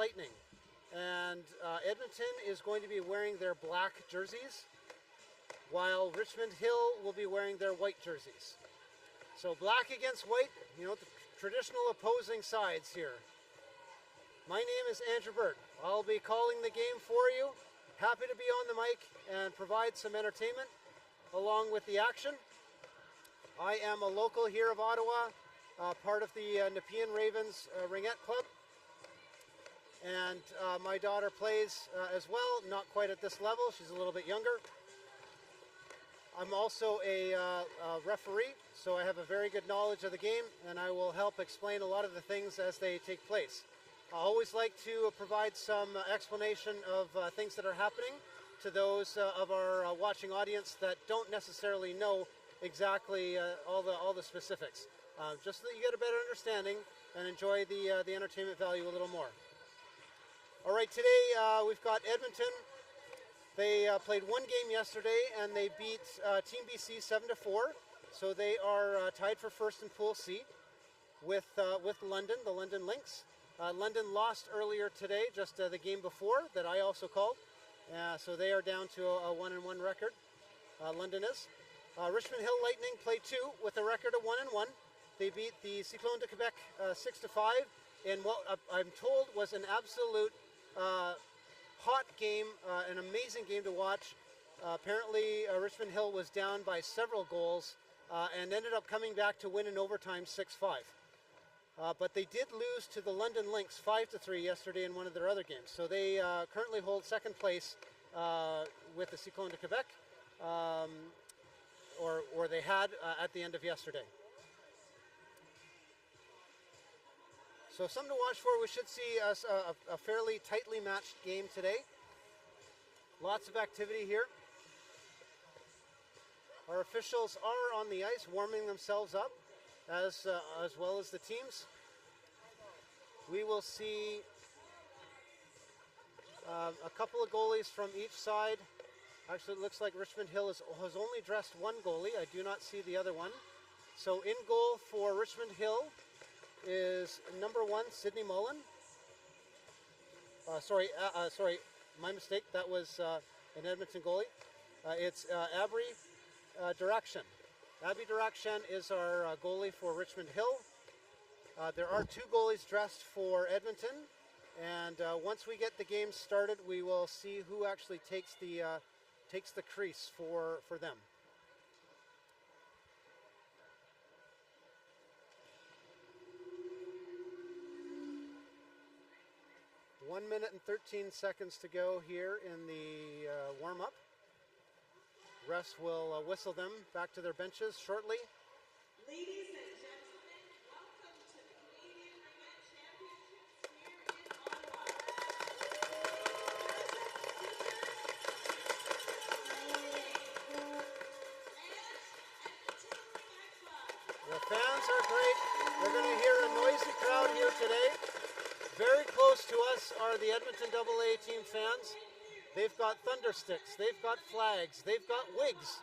Richmond-Hill-Lightning. And Edmonton is going to be wearing their black jerseys, while Richmond Hill will be wearing their white jerseys. So black against white, you know, the traditional opposing sides here. My name is Andrew Burt. I'll be calling the game for you. Happy to be on the mic and provide some entertainment along with the action. I am a local here of Ottawa, part of the Nepean Ravens Ringette Club. And my daughter plays as well, not quite at this level, she's a little bit younger. I'm also a referee, so I have a very good knowledge of the game, and I will help explain a lot of the things as they take place. I always like to provide some explanation of things that are happening to those of our watching audience that don't necessarily know exactly all the specifics, just so that you get a better understanding and enjoy the entertainment value a little more. All right, today we've got Edmonton. They played one game yesterday and they beat Team BC 7-4. So they are tied for first in Pool C with London, the London Lynx. London lost earlier today, just the game before that I also called. So they are down to a 1-1 record. London is. Richmond-Hill-Lightning played two with a record of 1-1. They beat the Cyclone de Quebec 6-5 in what I'm told was an absolute hot game, an amazing game to watch. Apparently Richmond Hill was down by several goals and ended up coming back to win in overtime 6-5. But they did lose to the London Lynx 5-3 yesterday in one of their other games. So they currently hold second place with the Cyclone de Quebec, or they had at the end of yesterday. So something to watch for. We should see a fairly tightly matched game today. Lots of activity here. Our officials are on the ice warming themselves up as well as the teams. We will see a couple of goalies from each side. Actually, it looks like Richmond Hill has only dressed one goalie. I do not see the other one. So in goal for Richmond Hill is number 1, Sydney Mullen. Sorry, my mistake. That was an Edmonton goalie. It's Abby Direction. Abby Direction is our goalie for Richmond Hill. There are 2 goalies dressed for Edmonton, and once we get the game started, we will see who actually takes the crease for them. One minute and 13 seconds to go here in the warm-up. Refs will whistle them back to their benches shortly. Ladies and gentlemen, welcome to the Canadian Ringette Championships here in Ottawa. The fans are great. We're going to hear a noisy crowd here today. Very close to us are the Edmonton AA team fans. They've got thunder sticks, they've got flags, they've got wigs.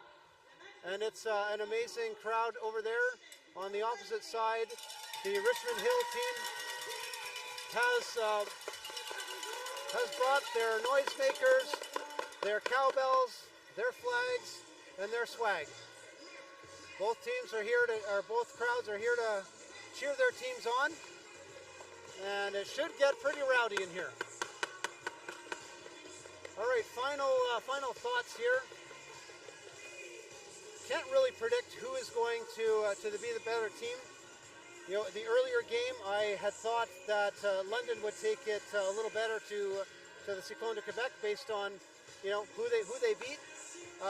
And it's an amazing crowd over there. On the opposite side, the Richmond Hill team has brought their noisemakers, their cowbells, their flags, and their swag. Both teams are here both crowds are here to cheer their teams on. And it should get pretty rowdy in here. All right, final thoughts here. Can't really predict who is going to be the better team. You know, the earlier game, I had thought that London would take it a little better to the Cyclone de Quebec based on, you know, who they beat.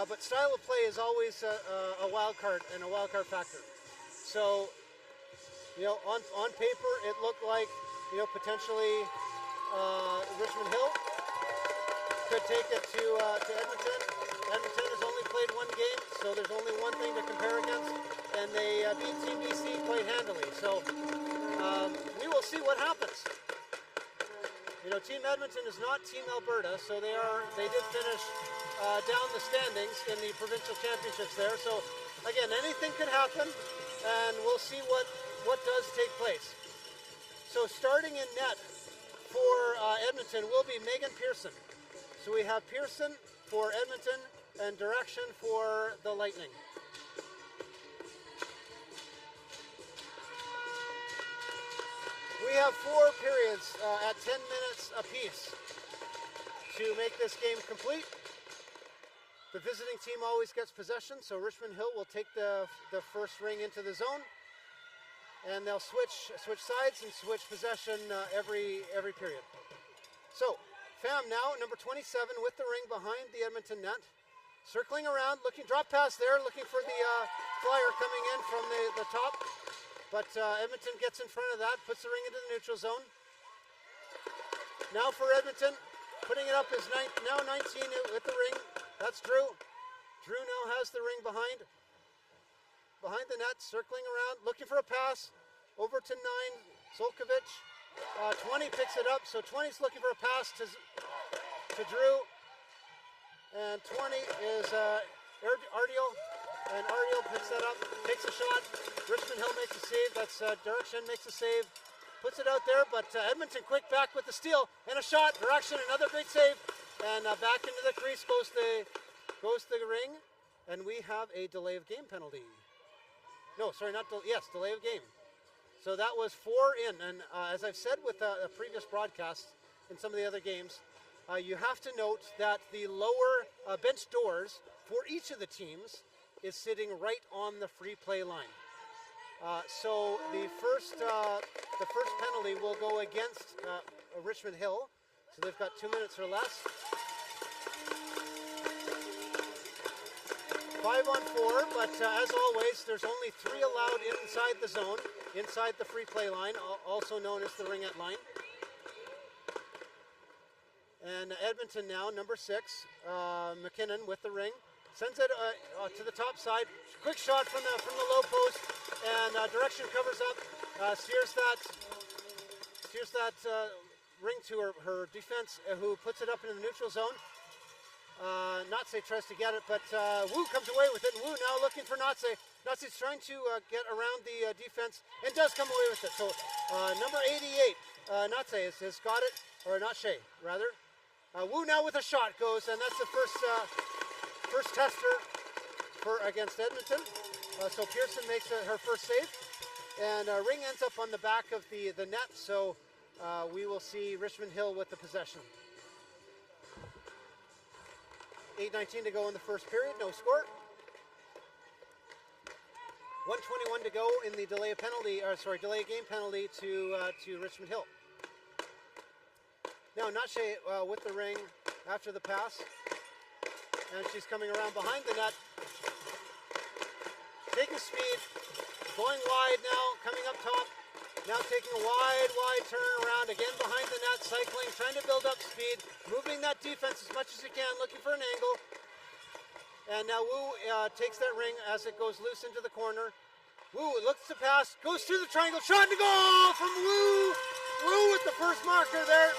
But style of play is always a wild card and a wild card factor. So, you know, on paper, it looked like, you know, potentially Richmond Hill could take it to Edmonton. Edmonton has only played one game, so there's only one thing to compare against, and they beat Team BC quite handily. So we will see what happens. You know, Team Edmonton is not Team Alberta, so they did finish down the standings in the provincial championships there. So again, anything could happen, and we'll see what does take place. So starting in net for Edmonton will be Megan Pearson. So we have Pearson for Edmonton and direction for the Lightning. We have 4 periods at 10 minutes apiece to make this game complete. The visiting team always gets possession, so Richmond-Hill will take the first ring into the zone, and they'll switch sides and switch possession every period. So, Pham now, number 27 with the ring behind the Edmonton net. Circling around, looking, drop pass there, looking for the flyer coming in from the top. But Edmonton gets in front of that, puts the ring into the neutral zone. Now for Edmonton, putting it up is now 19 with the ring. That's Drew. Drew now has the ring behind the net, circling around, looking for a pass. Over to 9, Zolkovic. 20 picks it up, so 20's looking for a pass to Drew. And 20 is Ardiel. And Ardiel picks that up, takes a shot. Richmond-Hill makes a save. That's Direction makes a save. Puts it out there, but Edmonton quick back with the steal. And a shot. Direction, another great save. And back into the crease goes the ring. And we have a delay of game penalty. No, sorry, delay of game. So that was 4 in. And as I've said with a previous broadcast in some of the other games, you have to note that the lower bench doors for each of the teams is sitting right on the free play line. So the first penalty will go against Richmond-Hill. So they've got 2 minutes or less. 5 on 4, but as always, there's only 3 allowed inside the zone, inside the free play line, also known as the ringette line. And Edmonton now, number 6, McKinnon with the ring. Sends it to the top side. Quick shot from the low post, and Direction covers up. Steers that ring to her defense, who puts it up into the neutral zone. Natse tries to get it, but Wu comes away with it. And Wu now looking for Natse. Natse's trying to get around the defense and does come away with it. So number 88, Natse has got it, or Natse rather. Wu now with a shot goes, and that's the first tester against Edmonton. So Pearson makes her first save, and ring ends up on the back of the net. So we will see Richmond-Hill with the possession. 8:19 to go in the first period, no score. 1:21 to go in the delay of game penalty to Richmond-Hill. Now Natse with the ring after the pass, and she's coming around behind the net, taking speed, going wide now, coming up top. Now taking a wide turn around, again behind the net, cycling, trying to build up speed, moving that defense as much as he can, looking for an angle. And now Wu takes that ring as it goes loose into the corner. Wu looks to pass, goes through the triangle, shot to goal from Wu! Wu with the first marker there.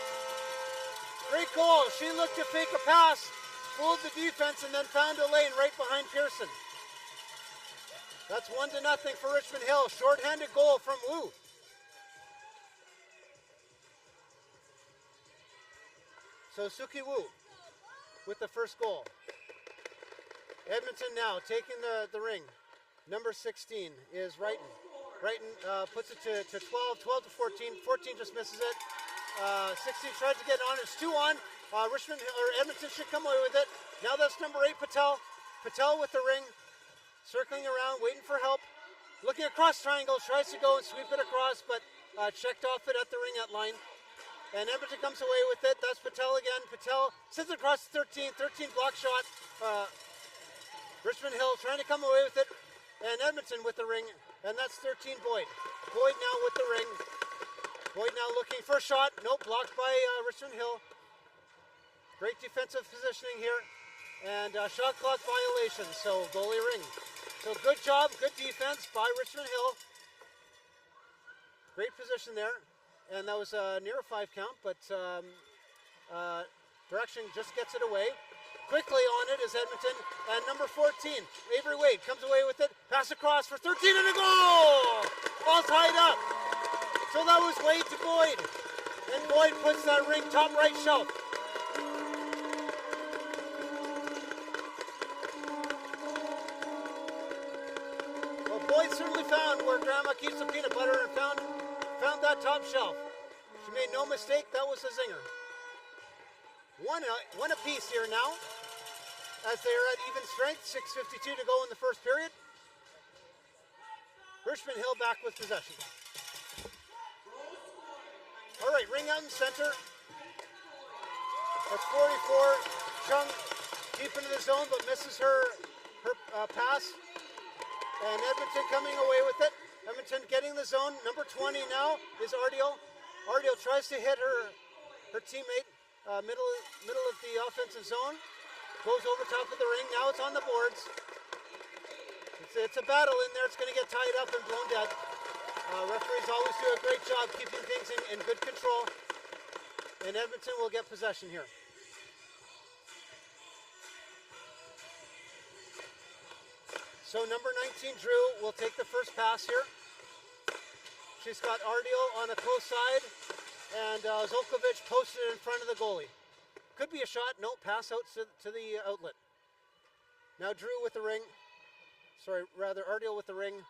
Great goal. She looked to fake a pass, fooled the defense, and then found a lane right behind Pearson. That's 1-0 for Richmond-Hill. Short-handed goal from Wu. So Suki Wu with the first goal. Edmonton now taking the ring. Number 16 is Wrighton. Wrighton puts it to 12 to 14. 14 just misses it. 16 tries to get on. It's 2 on. Edmonton should come away with it. Now that's number 8, Patel. Patel with the ring. Circling around, waiting for help. Looking across triangle, tries to go and sweep it across, but checked off it at the ringette line. And Edmonton comes away with it. That's Patel again. Patel sends it across the 13 block shot. Richmond-Hill trying to come away with it. And Edmonton with the ring. And that's 13 Boyd. Boyd now with the ring. Boyd now looking for a shot. Nope, blocked by Richmond-Hill. Great defensive positioning here. And shot clock violation, so goalie ring. So good job, good defense by Richmond-Hill. Great position there. And that was near a 5 count, but Direction just gets it away. Quickly on it is Edmonton, and number 14, Avery Wade, comes away with it. Pass across for 13 and a goal! All tied up. So that was Wade to Boyd. And Boyd puts that ring top right shelf. Well, Boyd certainly found where Grandma keeps the peanut butter and found that top shelf. She made no mistake, that was a zinger. One apiece here now, as they are at even strength, 6:52 to go in the first period. Richmond-Hill back with possession. All right, ring out in center. That's 44. Chung deep into the zone, but misses her pass. And Edmonton coming away with it. Edmonton getting the zone. Number 20 now is Ardiel. Ardiel tries to hit her teammate, middle of the offensive zone. Goes over top of the ring. Now it's on the boards. It's a battle in there. It's going to get tied up and blown dead. Referees always do a great job keeping things in good control. And Edmonton will get possession here. So number 19, Drew, will take the first pass here. She's got Ardiel on the close side, and Zolkovic posted in front of the goalie. Could be a shot. No, pass out to the outlet. Now Drew with the ring. Sorry, rather Ardiel with the ring.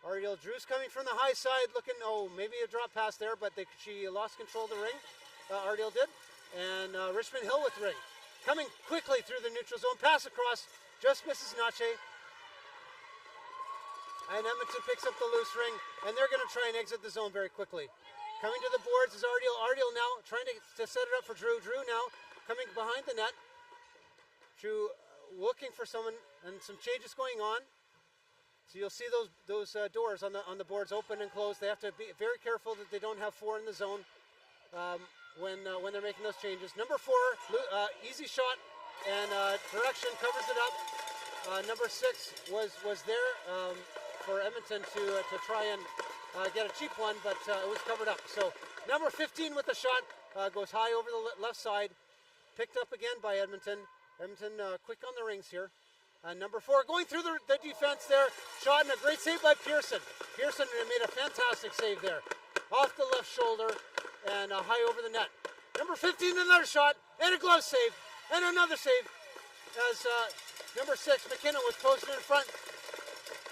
Ardiel, Drew's coming from the high side, looking, maybe a drop pass there, but she lost control of the ring. Ardiel did. And Richmond-Hill with the ring. Coming quickly through the neutral zone, pass across, just misses Nache. And Edmonton picks up the loose ring, and they're going to try and exit the zone very quickly. Coming to the boards is Ardiel. Ardiel now trying to set it up for Drew. Drew now coming behind the net. Drew looking for someone, and some changes going on. So you'll see those doors on the boards open and close. They have to be very careful that they don't have four in the zone when they're making those changes. Number 4, easy shot, and direction covers it up. Number 6 was there for Edmonton to try and get a cheap one, but it was covered up. So number 15 with the shot goes high over the left side, picked up again by Edmonton. Edmonton quick on the rings here. Number 4 going through the defense there. Shot and a great save by Pearson. Pearson made a fantastic save there. Off the left shoulder and high over the net. Number 15, another shot and a glove save and another save as number 6, McKinnon, was posted in front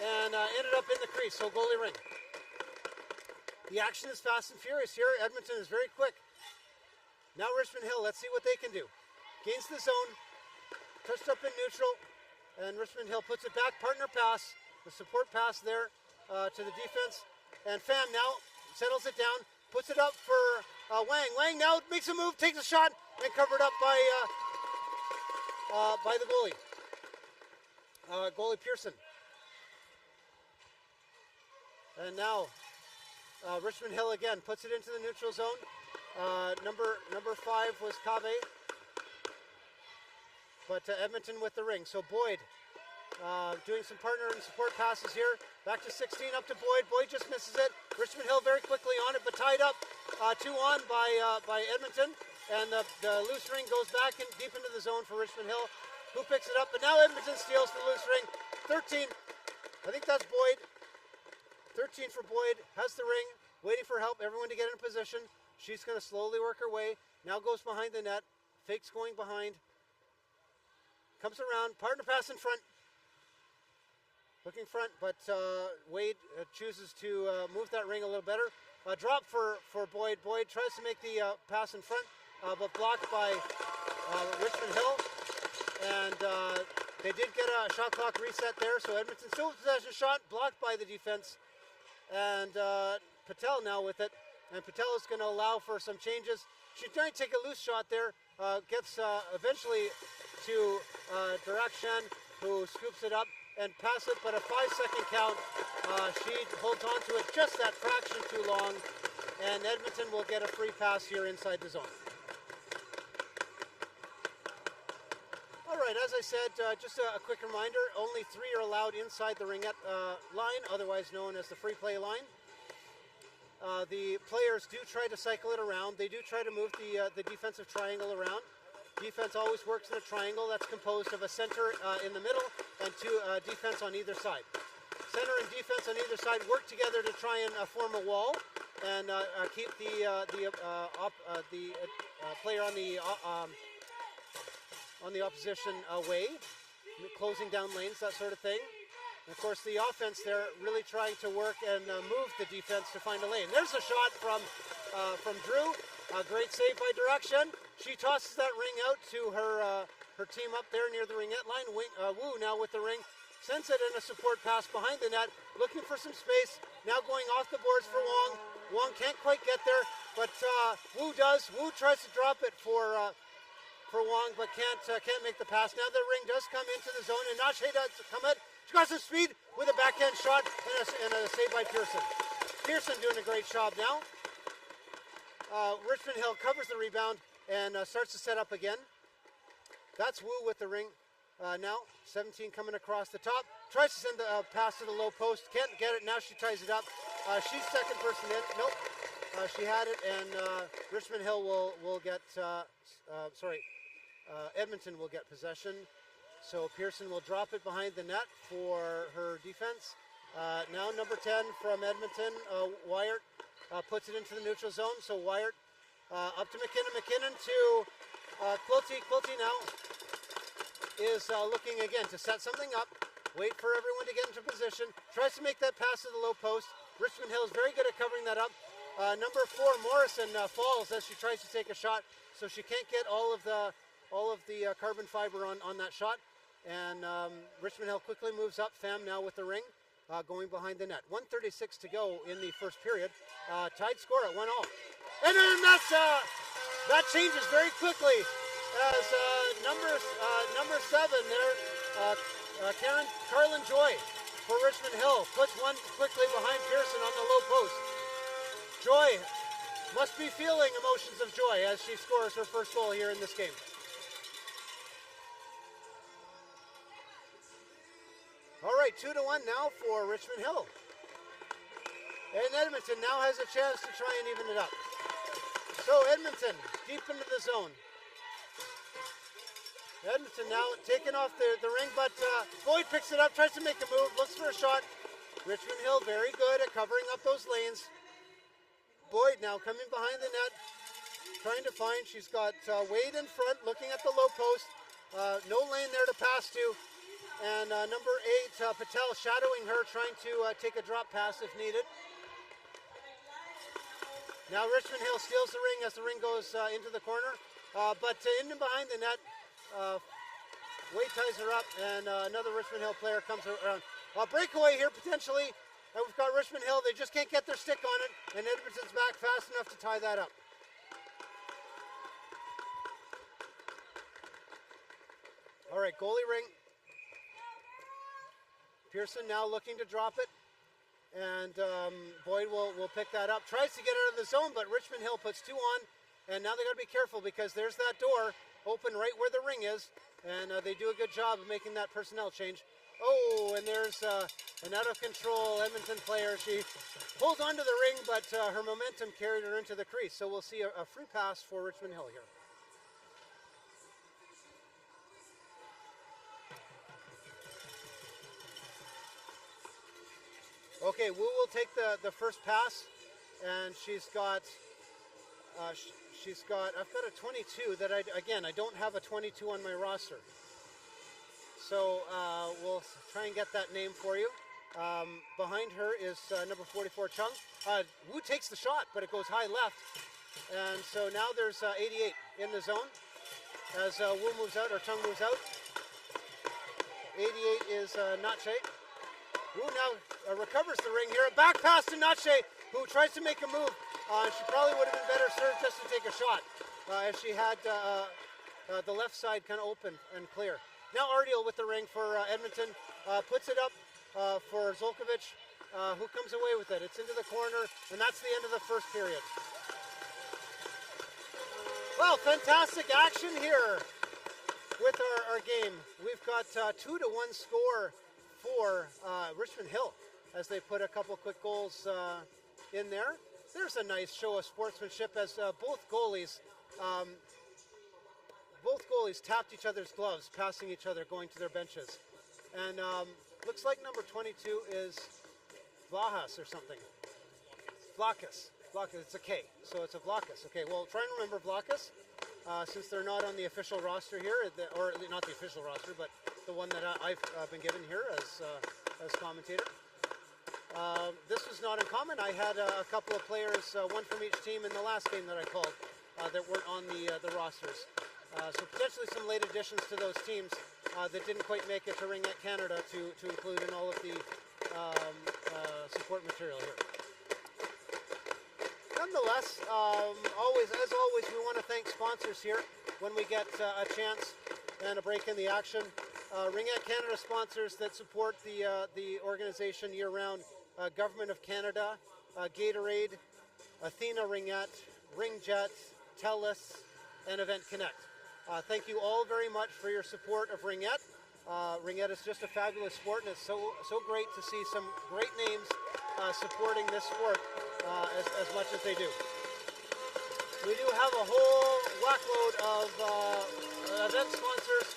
and ended up in the crease. So goalie ring. The action is fast and furious here. Edmonton is very quick. Now Richmond-Hill, let's see what they can do. Gains the zone. Touched up in neutral, and Richmond-Hill puts it back, partner pass, the support pass there to the defense, and Pham now settles it down, puts it up for Wang. Wang now makes a move, takes a shot, and covered up by the goalie. Goalie Pearson. And now Richmond-Hill again puts it into the neutral zone. Number 5 was Cave. But Edmonton with the ring. So Boyd doing some partner and support passes here. Back to 16, up to Boyd. Boyd just misses it. Richmond-Hill very quickly on it, but tied up 2 on by Edmonton. And the loose ring goes back in deep into the zone for Richmond-Hill, who picks it up. But now Edmonton steals the loose ring. 13, I think that's Boyd. 13 for Boyd, has the ring, waiting for help, everyone to get in position. She's going to slowly work her way. Now goes behind the net. Fakes going behind. Comes around, partner pass in front. Looking front, but Wade chooses to move that ring a little better. Drop for Boyd. Boyd tries to make the pass in front, but blocked by Richmond-Hill. And they did get a shot clock reset there, so Edmonton still with possession, shot blocked by the defense. And Patel now with it. And Patel is going to allow for some changes. She's trying to take a loose shot there. Gets eventually to Direction, who scoops it up and passes it, but a 5-second count. She holds on to it just that fraction too long, and Edmonton will get a free pass here inside the zone. All right, as I said, just a quick reminder, only 3 are allowed inside the ringette line, otherwise known as the free play line. The players do try to cycle it around. They do try to move the defensive triangle around. Defense always works in a triangle that's composed of a center in the middle and 2 defense on either side. center and defense on either side work together to try and form a wall and keep the player on the opposition away, closing down lanes, that sort of thing. And of course, the offense there really trying to work and move the defense to find a lane. There's a shot from Drew. A great save by direction. She tosses that ring out to her team up there near the ringette line. Wu now with the ring. Sends it in a support pass behind the net. Looking for some space. Now going off the boards for Wong. Wong can't quite get there, but Wu does. Wu tries to drop it for Wong, but can't make the pass. Now the ring does come into the zone, and Nache does come in. She got some speed with a backhand shot and a save by Pearson. Pearson doing a great job now. Richmond-Hill covers the rebound and starts to set up again. That's Wu with the ring now. 17 coming across the top. Tries to send the pass to the low post. Can't get it. Now she ties it up. She's second person in. Nope. She had it, and Richmond-Hill will get, Edmonton will get possession. So Pearson will drop it behind the net for her defense. Now number 10 from Edmonton, Wyatt, puts it into the neutral zone. So Wyatt up to McKinnon. McKinnon to Quilty. Quilty now is looking again to set something up. Wait for everyone to get into position. Tries to make that pass to the low post. Richmond-Hill is very good at covering that up. Number 4 Morrison falls as she tries to take a shot, so she can't get all of the carbon fiber on that shot. And Richmond-Hill quickly moves up. Pham now with the ring, going behind the net. 1:36 to go in the first period. Tied score at 1-1. And then that changes very quickly as number 7 there, Carlin Joy for Richmond-Hill puts one quickly behind Pearson on the low post. Joy must be feeling emotions of joy as she scores her first goal here in this game. All right, 2-1 now for Richmond-Hill. And Edmonton now has a chance to try and even it up. So Edmonton deep into the zone. Edmonton now taking off the ring, but Boyd picks it up, tries to make a move, looks for a shot. Richmond-Hill very good at covering up those lanes. Boyd now coming behind the net, trying to find. She's got Wade in front, looking at the low post. No lane there to pass to. And number 8, Patel, shadowing her, trying to take a drop pass if needed. Now Richmond-Hill steals the ring as the ring goes into the corner. But in and behind the net, Wade ties her up, and another Richmond-Hill player comes around. Breakaway here potentially. And we've got Richmond-Hill. They just can't get their stick on it, and Edmonton's back fast enough to tie that up. All right, goalie ring. Pearson now looking to drop it, and Boyd will pick that up. Tries to get out of the zone, but Richmond-Hill puts 2 on, and now they got to be careful because there's that door open right where the ring is, and they do a good job of making that personnel change. Oh, and there's an out-of-control Edmonton player. She pulled onto the ring, but her momentum carried her into the crease. So we'll see a free pass for Richmond-Hill here. Okay, Wu will take the first pass, and she's got I've got a 22 that I don't have a 22 on my roster. So we'll try and get that name for you. Behind her is number 44, Chung. Wu takes the shot, but it goes high left. And so now there's 88 in the zone as Wu moves out, or Chung moves out. 88 is Nache. Wu now recovers the ring here. A back pass to Nache, who tries to make a move. She probably would have been better served just to take a shot as she had the left side kind of open and clear. Now Ardiel with the ring for Edmonton, puts it up for Zolkovic, who comes away with it. It's into the corner, and that's the end of the first period. Well, fantastic action here with our game. We've got 2-1 score for Richmond-Hill as they put a couple quick goals in there. There's a nice show of sportsmanship as both goalies tapped each other's gloves, passing each other, going to their benches. And Looks like number 22 is Vlahas or something. Vlachas. Vlachas, it's a K, so it's a Vlachas. Okay, well, try and remember Vlachas, since they're not on the official roster here, or not the official roster, but the one that I've been given here as commentator. This was not uncommon. I had a couple of players, one from each team in the last game that I called, that weren't on the rosters. So potentially some late additions to those teams that didn't quite make it to Ring at Canada to include in all of the support material here. Nonetheless, as always, we want to thank sponsors here when we get a chance and a break in the action. Ring at Canada sponsors that support the organization year-round: Government of Canada, Gatorade, Athena Ringette, Ringjet, TELUS, and Event Connect. Thank you all very much for your support of Ringette. Ringette is just a fabulous sport, and it's so great to see some great names supporting this sport as much as they do. We do have a whole whackload of event sponsors,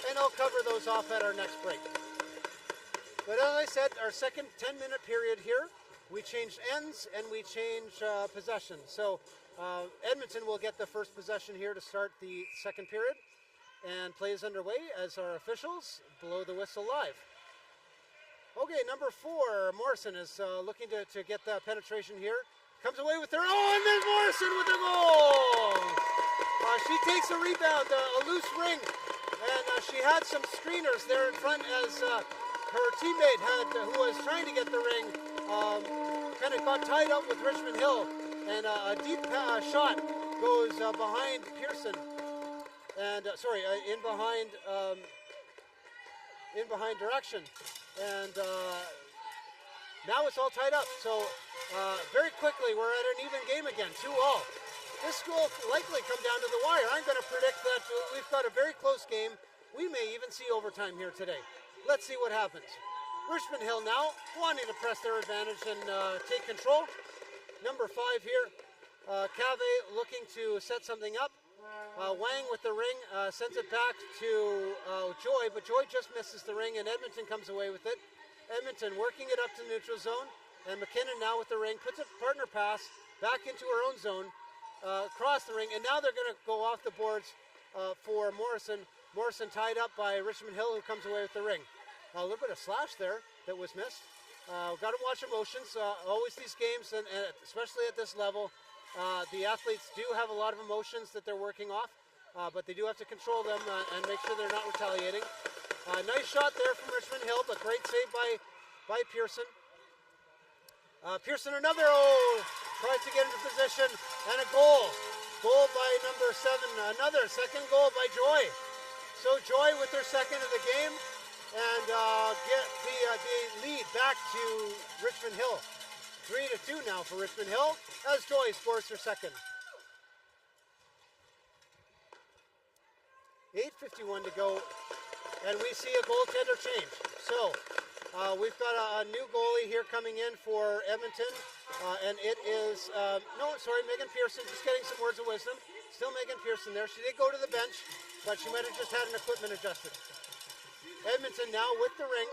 and I'll cover those off at our next break. But as I said, our second 10-minute period here, we changed ends and we changed possession. So Edmonton will get the first possession here to start the second period, and play is underway as our officials blow the whistle live. Okay, number 4, Morrison is looking to get the penetration here. Comes away with her, and there's Morrison with the goal! She takes a rebound, a loose ring, and she had some screeners there in front as her teammate who was trying to get the ring, kind of got tied up with Richmond-Hill, and a deep shot goes behind Pearson, and in behind direction, and now it's all tied up. So very quickly we're at an even game again, 2-2. This will likely come down to the wire. I'm going to predict that we've got a very close game. We may even see overtime here today. Let's see what happens. Richmond-Hill now wanting to press their advantage and take control. Number 5 here, Cave looking to set something up. Wang with the ring sends it back to Joy, but Joy just misses the ring, and Edmonton comes away with it. Edmonton working it up to neutral zone, and McKinnon now with the ring puts a partner pass back into her own zone, across the ring, and now they're going to go off the boards for Morrison. Morrison tied up by Richmond-Hill, who comes away with the ring. A little bit of slash there that was missed. Got to watch emotions. Always these games, and especially at this level, the athletes do have a lot of emotions that they're working off, but they do have to control them and make sure they're not retaliating. Nice shot there from Richmond-Hill, but great save by Pearson. Pearson another, tries to get into position, and a goal. Goal by number 7, another second goal by Joy. So Joy with her second of the game, and get the lead back to Richmond-Hill. 3-2 now for Richmond-Hill as Joy scores her second. 8:51 to go, and we see a goaltender change. So we've got a new goalie here coming in for Edmonton, and it is, Megan Pearson, just getting some words of wisdom. Still Megan Pearson there. She did go to the bench, but she might have just had an equipment adjusted. Edmonton now with the ring.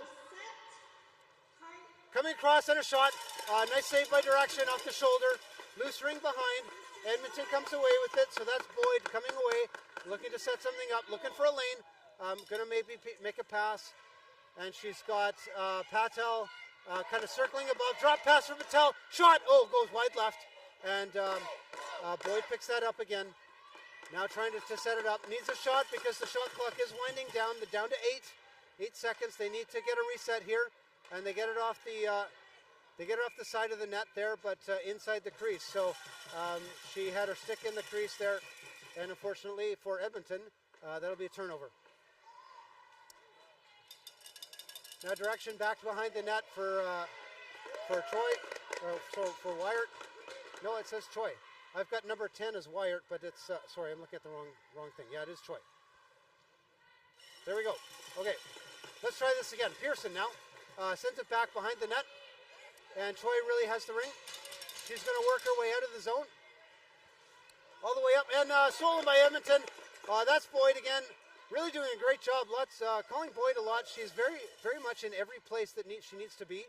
Coming across and a shot. Nice save by direction off the shoulder. Loose ring behind. Edmonton comes away with it, so that's Boyd coming away, looking to set something up, looking for a lane. Going to maybe make a pass. And she's got Patel kind of circling above. Drop pass for Patel. Shot. Goes wide left. And Boyd picks that up again. Now trying to set it up. Needs a shot because the shot clock is winding down. Down to 8 seconds. They need to get a reset here, and they get it off the side of the net there, but inside the crease. So she had her stick in the crease there, and unfortunately for Edmonton, that'll be a turnover. Now direction back behind the net for Troy, for Wyatt. No, it says Troy. I've got number 10 as Wyatt, but it's, sorry, I'm looking at the wrong thing. Yeah, it is Troy. There we go. Okay, let's try this again. Pearson now sends it back behind the net, and Troy really has the ring. She's going to work her way out of the zone. All the way up, and stolen by Edmonton. That's Boyd again. really doing a great job. Calling Boyd a lot. She's very much in every place that she needs to be.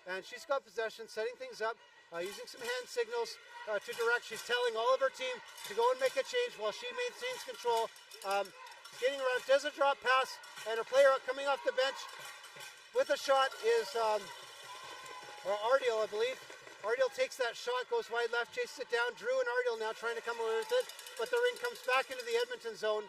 And she's got possession, setting things up, using some hand signals to direct. She's telling all of her team to go and make a change while she maintains control. Getting around, does a drop pass, and a player coming off the bench with a shot is Ardiel, I believe. Ardiel takes that shot, goes wide left, chases it down. Drew and Ardiel now trying to come away with it, but the ring comes back into the Edmonton zone.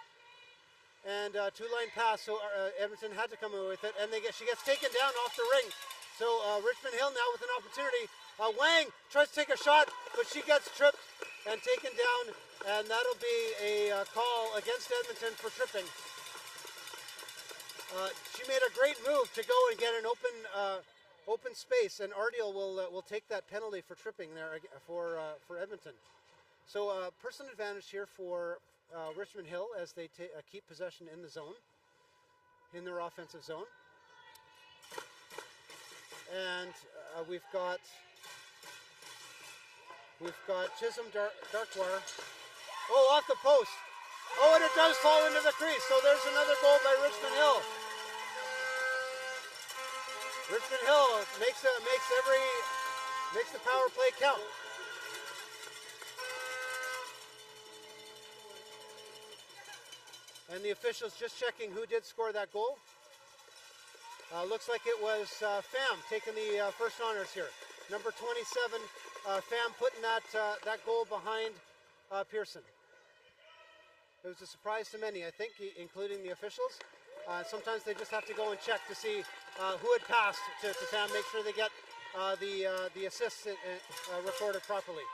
And two-line pass, so Edmonton had to come away with it, and she gets taken down off the ring. So Richmond-Hill now with an opportunity. Wang tries to take a shot, but she gets tripped and taken down, and that'll be a call against Edmonton for tripping. She made a great move to go and get an open space, and Ardiel will take that penalty for tripping there for Edmonton. So personal advantage here for Richmond-Hill as they keep possession in the zone, in their offensive zone. And we've got Chisholm Darkwire. Oh, off the post. Oh, and it does fall into the crease. So there's another goal by Richmond-Hill. Richmond-Hill makes the power play count. And the officials just checking who did score that goal. Looks like it was Pham taking the first honors here. Number 27, Pham putting that goal behind Pearson. It was a surprise to many, I think, including the officials. Sometimes they just have to go and check to see who had passed to Pham, make sure they get the assists recorded properly.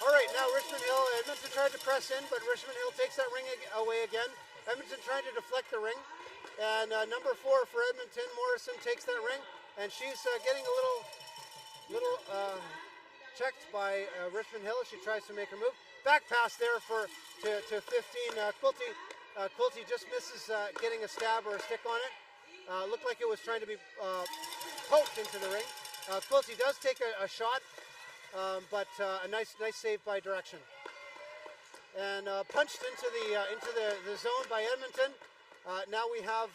All right, now Richmond-Hill, Edmonton tried to press in, but Richmond-Hill takes that ring away again. Edmonton trying to deflect the ring. And number 4 for Edmonton, Morrison takes that ring, and she's getting a little checked by Richmond-Hill as she tries to make her move. Back pass there to 15, Quilty. Quilty just misses getting a stab or a stick on it. Looked like it was trying to be poked into the ring. Quilty does take a shot, but a nice save by Direction. And punched into the zone by Edmonton. Now we have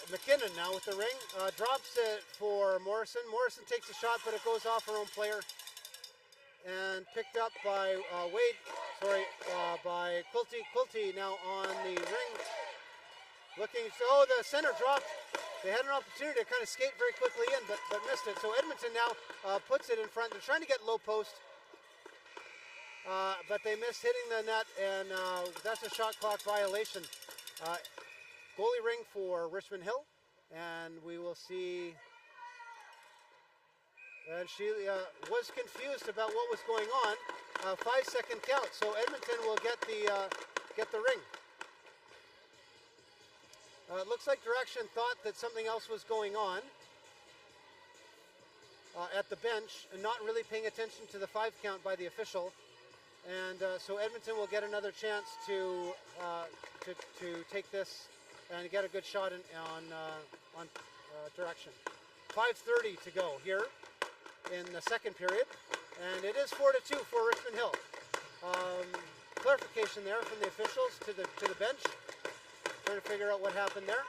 McKinnon now with the ring. Drops it for Morrison. Morrison takes a shot, but it goes off her own player. And picked up by by Quilty. Quilty now on the ring. The center dropped. They had an opportunity to kind of skate very quickly in, but missed it. So Edmonton now puts it in front. They're trying to get low post. But they missed hitting the net, and that's a shot clock violation. Goalie ring for Richmond-Hill, and we will see. And she was confused about what was going on. 5-second count, so Edmonton will get the ring. It looks like Direction thought that something else was going on at the bench, and not really paying attention to the 5 count by the official. And so Edmonton will get another chance to take this and get a good shot on Direction. 5:30 to go here in the second period, and it is 4-2 for Richmond-Hill. Clarification there from the officials to the bench, trying to figure out what happened there.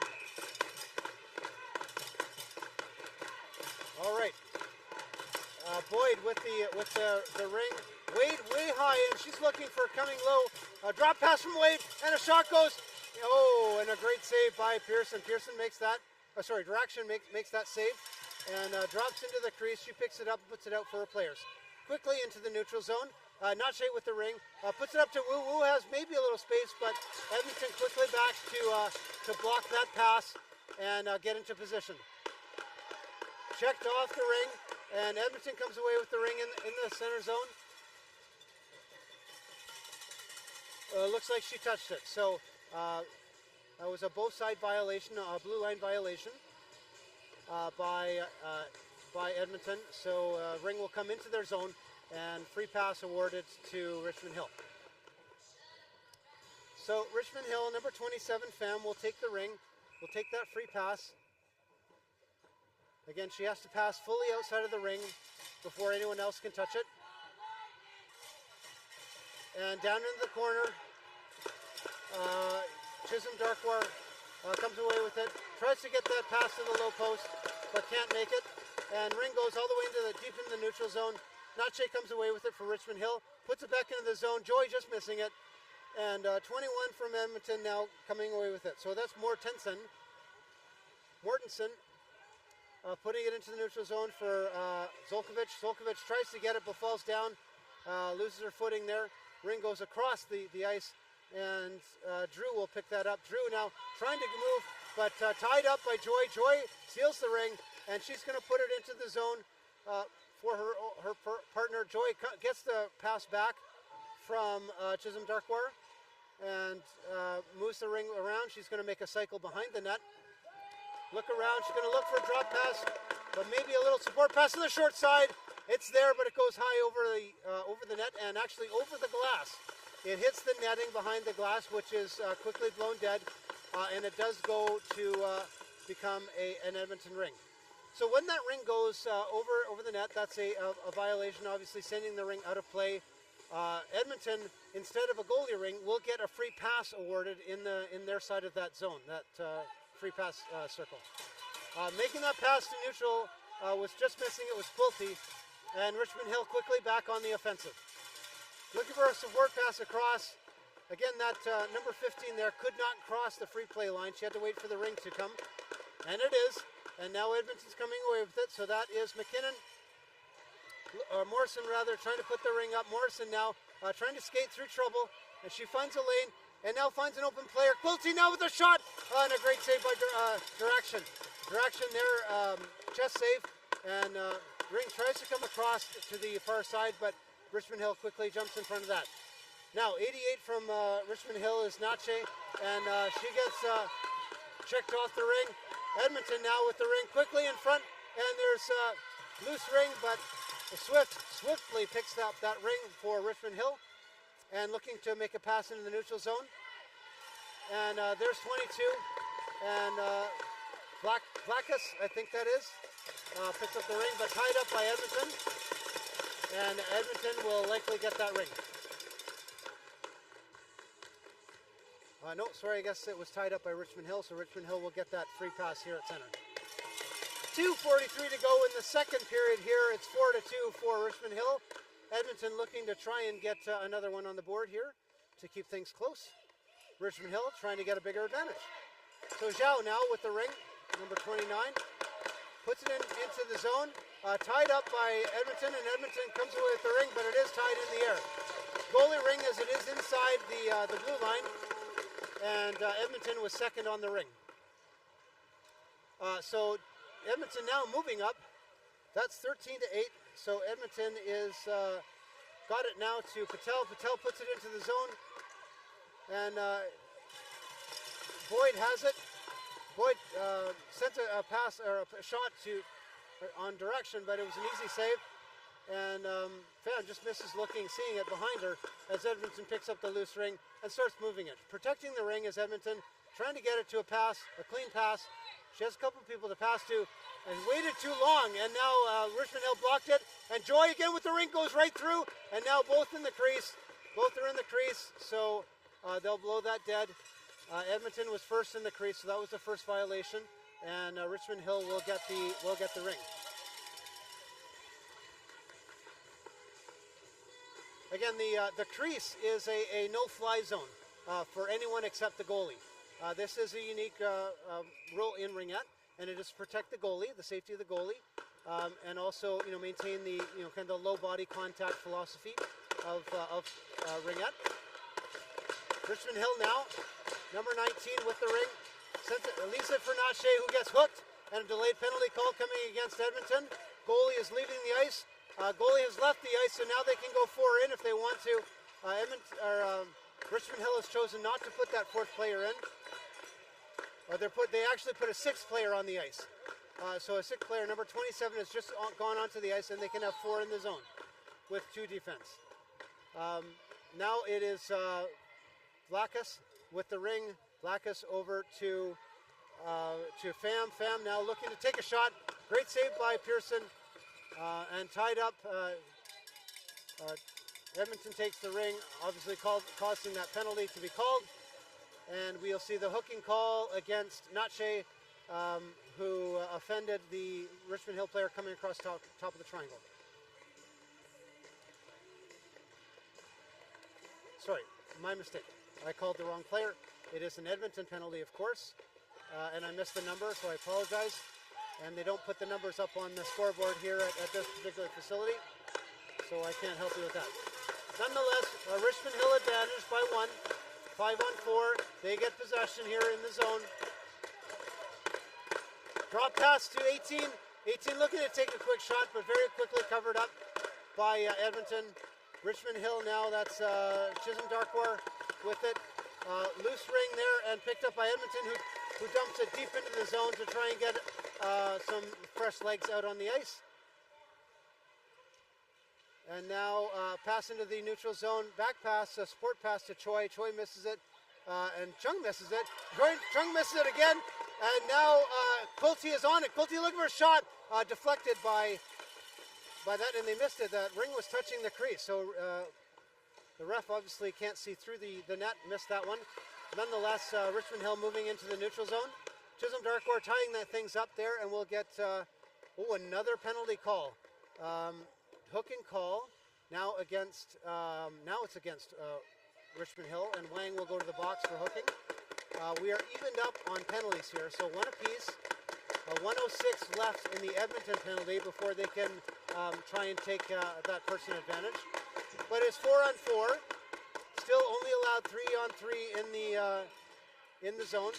All right, Boyd with the ring. Wade way high, and she's looking for coming low. A drop pass from Wade, and a shot goes. Oh, and a great save by Pearson. Pearson makes that. Direction makes that save, and drops into the crease. She picks it up and puts it out for her players. Quickly into the neutral zone. Nache with the ring. Puts it up to Wu. Wu has maybe a little space, but Edmonton quickly back to block that pass and get into position. Checked off the ring, and Edmonton comes away with the ring in the center zone. Looks like she touched it. So that was a both side violation, a blue line violation by Edmonton. So ring will come into their zone, and free pass awarded to Richmond-Hill. So Richmond-Hill, number 27, Pham, will take the ring. Will take that free pass. Again, she has to pass fully outside of the ring before anyone else can touch it. And down into the corner, Chisholm Darkwar comes away with it, tries to get that pass to the low post, but can't make it. And Ring goes all the way into deep into the neutral zone. Nache comes away with it for Richmond Hill, puts it back into the zone. Joy just missing it. And 21 from Edmonton now coming away with it. So that's Mortensen putting it into the neutral zone for Zolkovic. Zolkovic tries to get it but falls down, loses her footing there. Ring goes across the ice, and Drew will pick that up. Drew now trying to move, but tied up by Joy. Joy steals the ring, and she's going to put it into the zone for her partner. Joy gets the pass back from Chisholm Darkwar and moves the ring around. She's going to make a cycle behind the net. Look around, she's going to look for a drop pass, but maybe a little support pass to the short side. It's there, but it goes high over the net and actually over the glass. It hits the netting behind the glass, which is quickly blown dead, and it does go to become an Edmonton ring. So when that ring goes over the net, that's a violation, obviously sending the ring out of play. Edmonton, instead of a goalie ring, will get a free pass awarded in their side of that zone, that free pass circle. Making that pass to neutral was just missing. It was Pulte, and Richmond Hill quickly back on the offensive. Looking for a support pass across. Again, that number 15 there could not cross the free play line. She had to wait for the ring to come, and it is. And now Edmonton's coming away with it. So that is Morrison rather, trying to put the ring up. Morrison now trying to skate through trouble, and she finds a lane. And now finds an open player. Quilty now with a shot. And a great save by Direction. Direction there, chest save. And Ring tries to come across to the far side, but Richmond Hill quickly jumps in front of that. Now, 88 from Richmond Hill is Nache. And she gets checked off the ring. Edmonton now with the ring quickly in front. And there's loose ring, but swiftly picks up that ring for Richmond Hill. And looking to make a pass into the neutral zone. And there's 22. And Blackus, I think that is, picks up the ring, but tied up by Edmonton. And Edmonton will likely get that ring. No, sorry, I guess it was tied up by Richmond Hill, so Richmond Hill will get that free pass here at center. 2:43 to go in the second period here. It's 4-2 for Richmond Hill. Edmonton looking to try and get another one on the board here to keep things close. Richmond Hill trying to get a bigger advantage. So Zhao now with the ring, number 29, puts it into the zone, tied up by Edmonton, and Edmonton comes away with the ring, but it is tied in the air. Goalie ring as it is inside the blue line, and Edmonton was second on the ring. So Edmonton now moving up. That's 13-8. So Edmonton is got it now to Patel. Patel puts it into the zone, and Boyd has it. Boyd sent a pass or a shot on Direction, but it was an easy save. And Fan just misses seeing it behind her as Edmonton picks up the loose ring and starts moving it, protecting the ring as Edmonton trying to get it to a clean pass. She has a couple people to pass to. And waited too long, and now Richmond Hill blocked it, and Joy again with the ring goes right through, and now both in the crease. Both are in the crease, so they'll blow that dead. Edmonton was first in the crease, so that was the first violation, and Richmond Hill will get the ring. Again, the crease is a no-fly zone for anyone except the goalie. This is a unique rule in ringette. And it is to protect the goalie, the safety of the goalie, and also maintain the kind of the low body contact philosophy of ringette. Richmond Hill now, number 19 with the ring, leaves it for Nache, who gets hooked, and a delayed penalty call coming against Edmonton. Goalie is leaving the ice. Goalie has left the ice, so now they can go 4 in if they want to. Richmond Hill has chosen not to put that 4th player in. They actually put a 6th player on the ice. So a 6th player, number 27, has just gone onto the ice, and they can have 4 in the zone with 2 defense. Now it is Blackus with the ring. Blackus over to Pham. Pham now looking to take a shot. Great save by Pearson, and tied up. Edmonton takes the ring, obviously causing that penalty to be called. And we'll see the hooking call against Nache, who offended the Richmond Hill player coming across top of the triangle. Sorry, my mistake. I called the wrong player. It is an Edmonton penalty, of course, and I missed the number, so I apologize. And they don't put the numbers up on the scoreboard here at this particular facility, so I can't help you with that. Nonetheless, Richmond Hill advantage by 1, 5-on-4. They get possession here in the zone. Drop pass to 18. 18 looking to take a quick shot, but very quickly covered up by Edmonton. Richmond Hill now, that's Chisholm Darkwar with it. Loose ring there and picked up by Edmonton, who dumps it deep into the zone to try and get some fresh legs out on the ice. And now pass into the neutral zone, back pass, support pass to Choi. Choi misses it, and Chung misses it. Chung misses it again, and now Pulte is on it. Pulte looking for a shot, deflected by that, and they missed it. That ring was touching the crease, so the ref obviously can't see through the net, missed that one. Nonetheless, Richmond Hill moving into the neutral zone. Chisholm Darkwar tying that things up there, and we'll get another penalty call. Hooking call now against it's against Richmond Hill, and Wang will go to the box for hooking. We are evened up on penalties here, so one apiece. 106 left in the Edmonton penalty before they can try and take that person advantage. But it's 4-on-4. Still only allowed 3-on-3 in the zone,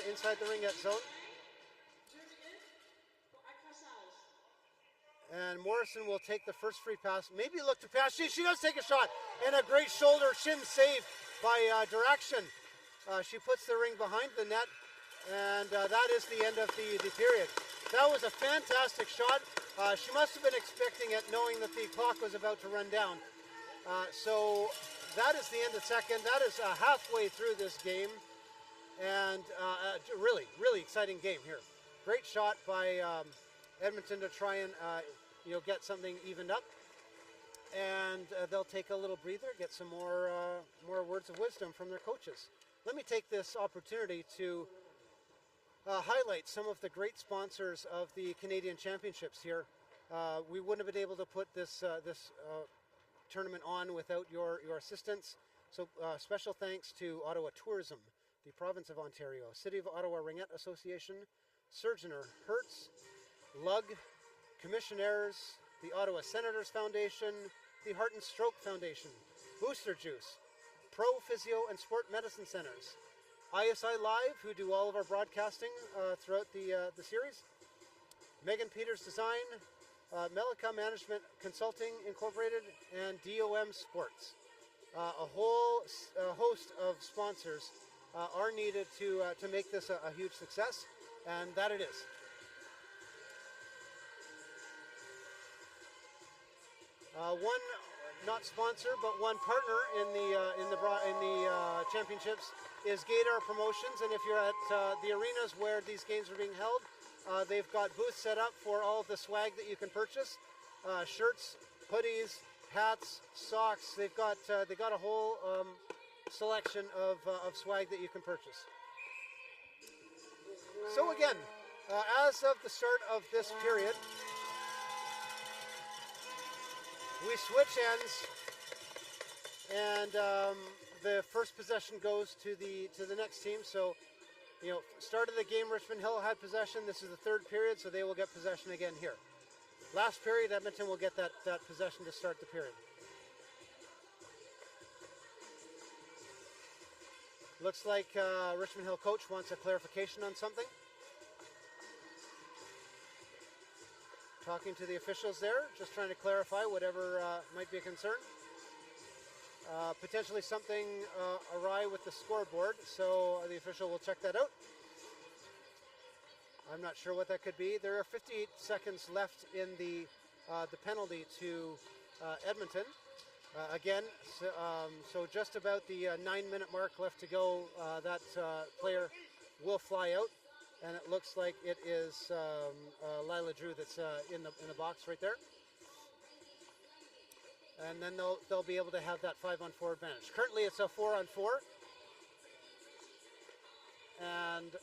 inside the ringette zone. And Morrison will take the first free pass. Maybe look to pass. She does take a shot, and a great shoulder shin save by Direction. She puts the ring behind the net, and that is the end of the period. That was a fantastic shot. She must have been expecting it, knowing that the clock was about to run down. So that is the end of second. That is halfway through this game, and really, really exciting game here. Great shot by Edmonton to try and get something evened up, and they'll take a little breather, get some more words of wisdom from their coaches. Let me take this opportunity to highlight some of the great sponsors of the Canadian Championships here. We wouldn't have been able to put this tournament on without your assistance. So special thanks to Ottawa Tourism, the Province of Ontario, City of Ottawa Ringette Association, Surgeoner Hertz, Lug, Commissionaires, the Ottawa Senators Foundation, the Heart and Stroke Foundation, Booster Juice, Pro Physio and Sport Medicine Centers, ISI Live, who do all of our broadcasting throughout the series, Megan Peters Design, Melika Management Consulting Incorporated, and DOM Sports. A whole host of sponsors are needed to make this a huge success, and that it is. One not sponsor, but one partner in the championships is Gaydar Promotions, and if you're at the arenas where these games are being held, they've got booths set up for all of the swag that you can purchase: shirts, hoodies, hats, socks. They got a whole selection of swag that you can purchase. So again, as of the start of this period, we switch ends, and the first possession goes to the next team. So, start of the game, Richmond Hill had possession. This is the third period, so they will get possession again here. Last period, Edmonton will get that possession to start the period. Looks like Richmond Hill coach wants a clarification on something. Talking to the officials there, just trying to clarify whatever might be a concern. Potentially something awry with the scoreboard, so the official will check that out. I'm not sure what that could be. There are 58 seconds left in the penalty to Edmonton. Again, so just about the 9-minute mark left to go. That player will fly out. And it looks like it is Lila Drew that's in the box right there. And then they'll be able to have that 5-on-4 advantage. Currently it's a 4-on-4. And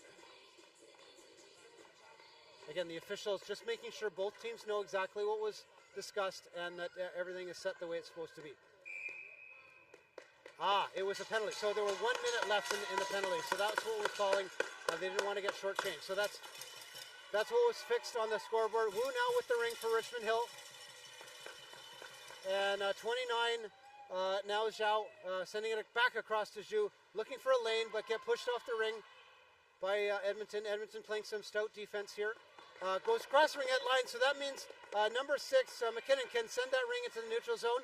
again, the officials just making sure both teams know exactly what was discussed and that everything is set the way it's supposed to be. It was a penalty. So there were 1 minute left in the penalty. So that's what was calling. They didn't want to get shortchanged. So that's what was fixed on the scoreboard. Wu now with the ring for Richmond-Hill. And 29 now is Zhao sending it back across to Zhu, looking for a lane but get pushed off the ring by Edmonton. Edmonton playing some stout defense here. Goes across ring at line, so that means number 6, McKinnon, can send that ring into the neutral zone.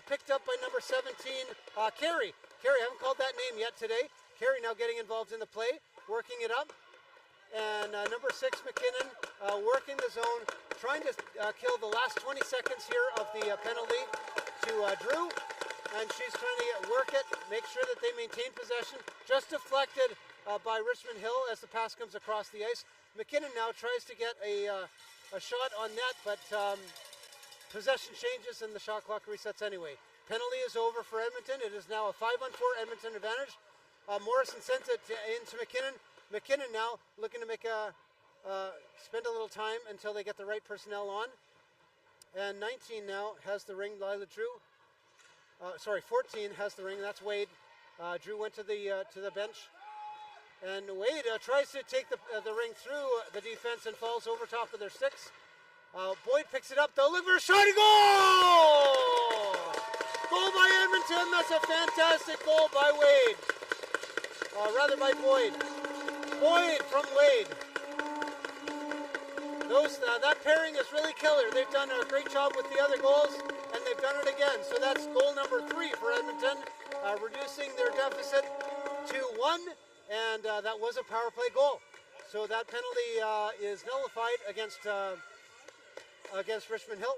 Picked up by number 17, Carey. Carey, I haven't called that name yet today. Carey now getting involved in the play, working it up. And number 6, McKinnon, working the zone, trying to kill the last 20 seconds here of the penalty to Drew. And she's trying to work it, make sure that they maintain possession. Just deflected by Richmond-Hill as the pass comes across the ice. McKinnon now tries to get a shot on net, but possession changes and the shot clock resets anyway. Penalty is over for Edmonton. It is now a 5-on-4 Edmonton advantage. Morrison sends it into McKinnon. McKinnon now looking to make spend a little time until they get the right personnel on. And 19 now has the ring, Lila Drew. 14 has the ring, that's Wade. Drew went to the bench. And Wade tries to take the ring through the defense and falls over top of their sticks. Boyd picks it up, though, look for a shot, goal! Goal by Edmonton, that's a fantastic goal by Wade. Rather by Boyd. Boyd from Wade. That pairing is really killer. They've done a great job with the other goals, and they've done it again. So that's goal number 3 for Edmonton, reducing their deficit to 1, and that was a power play goal. So that penalty is nullified against Richmond-Hill,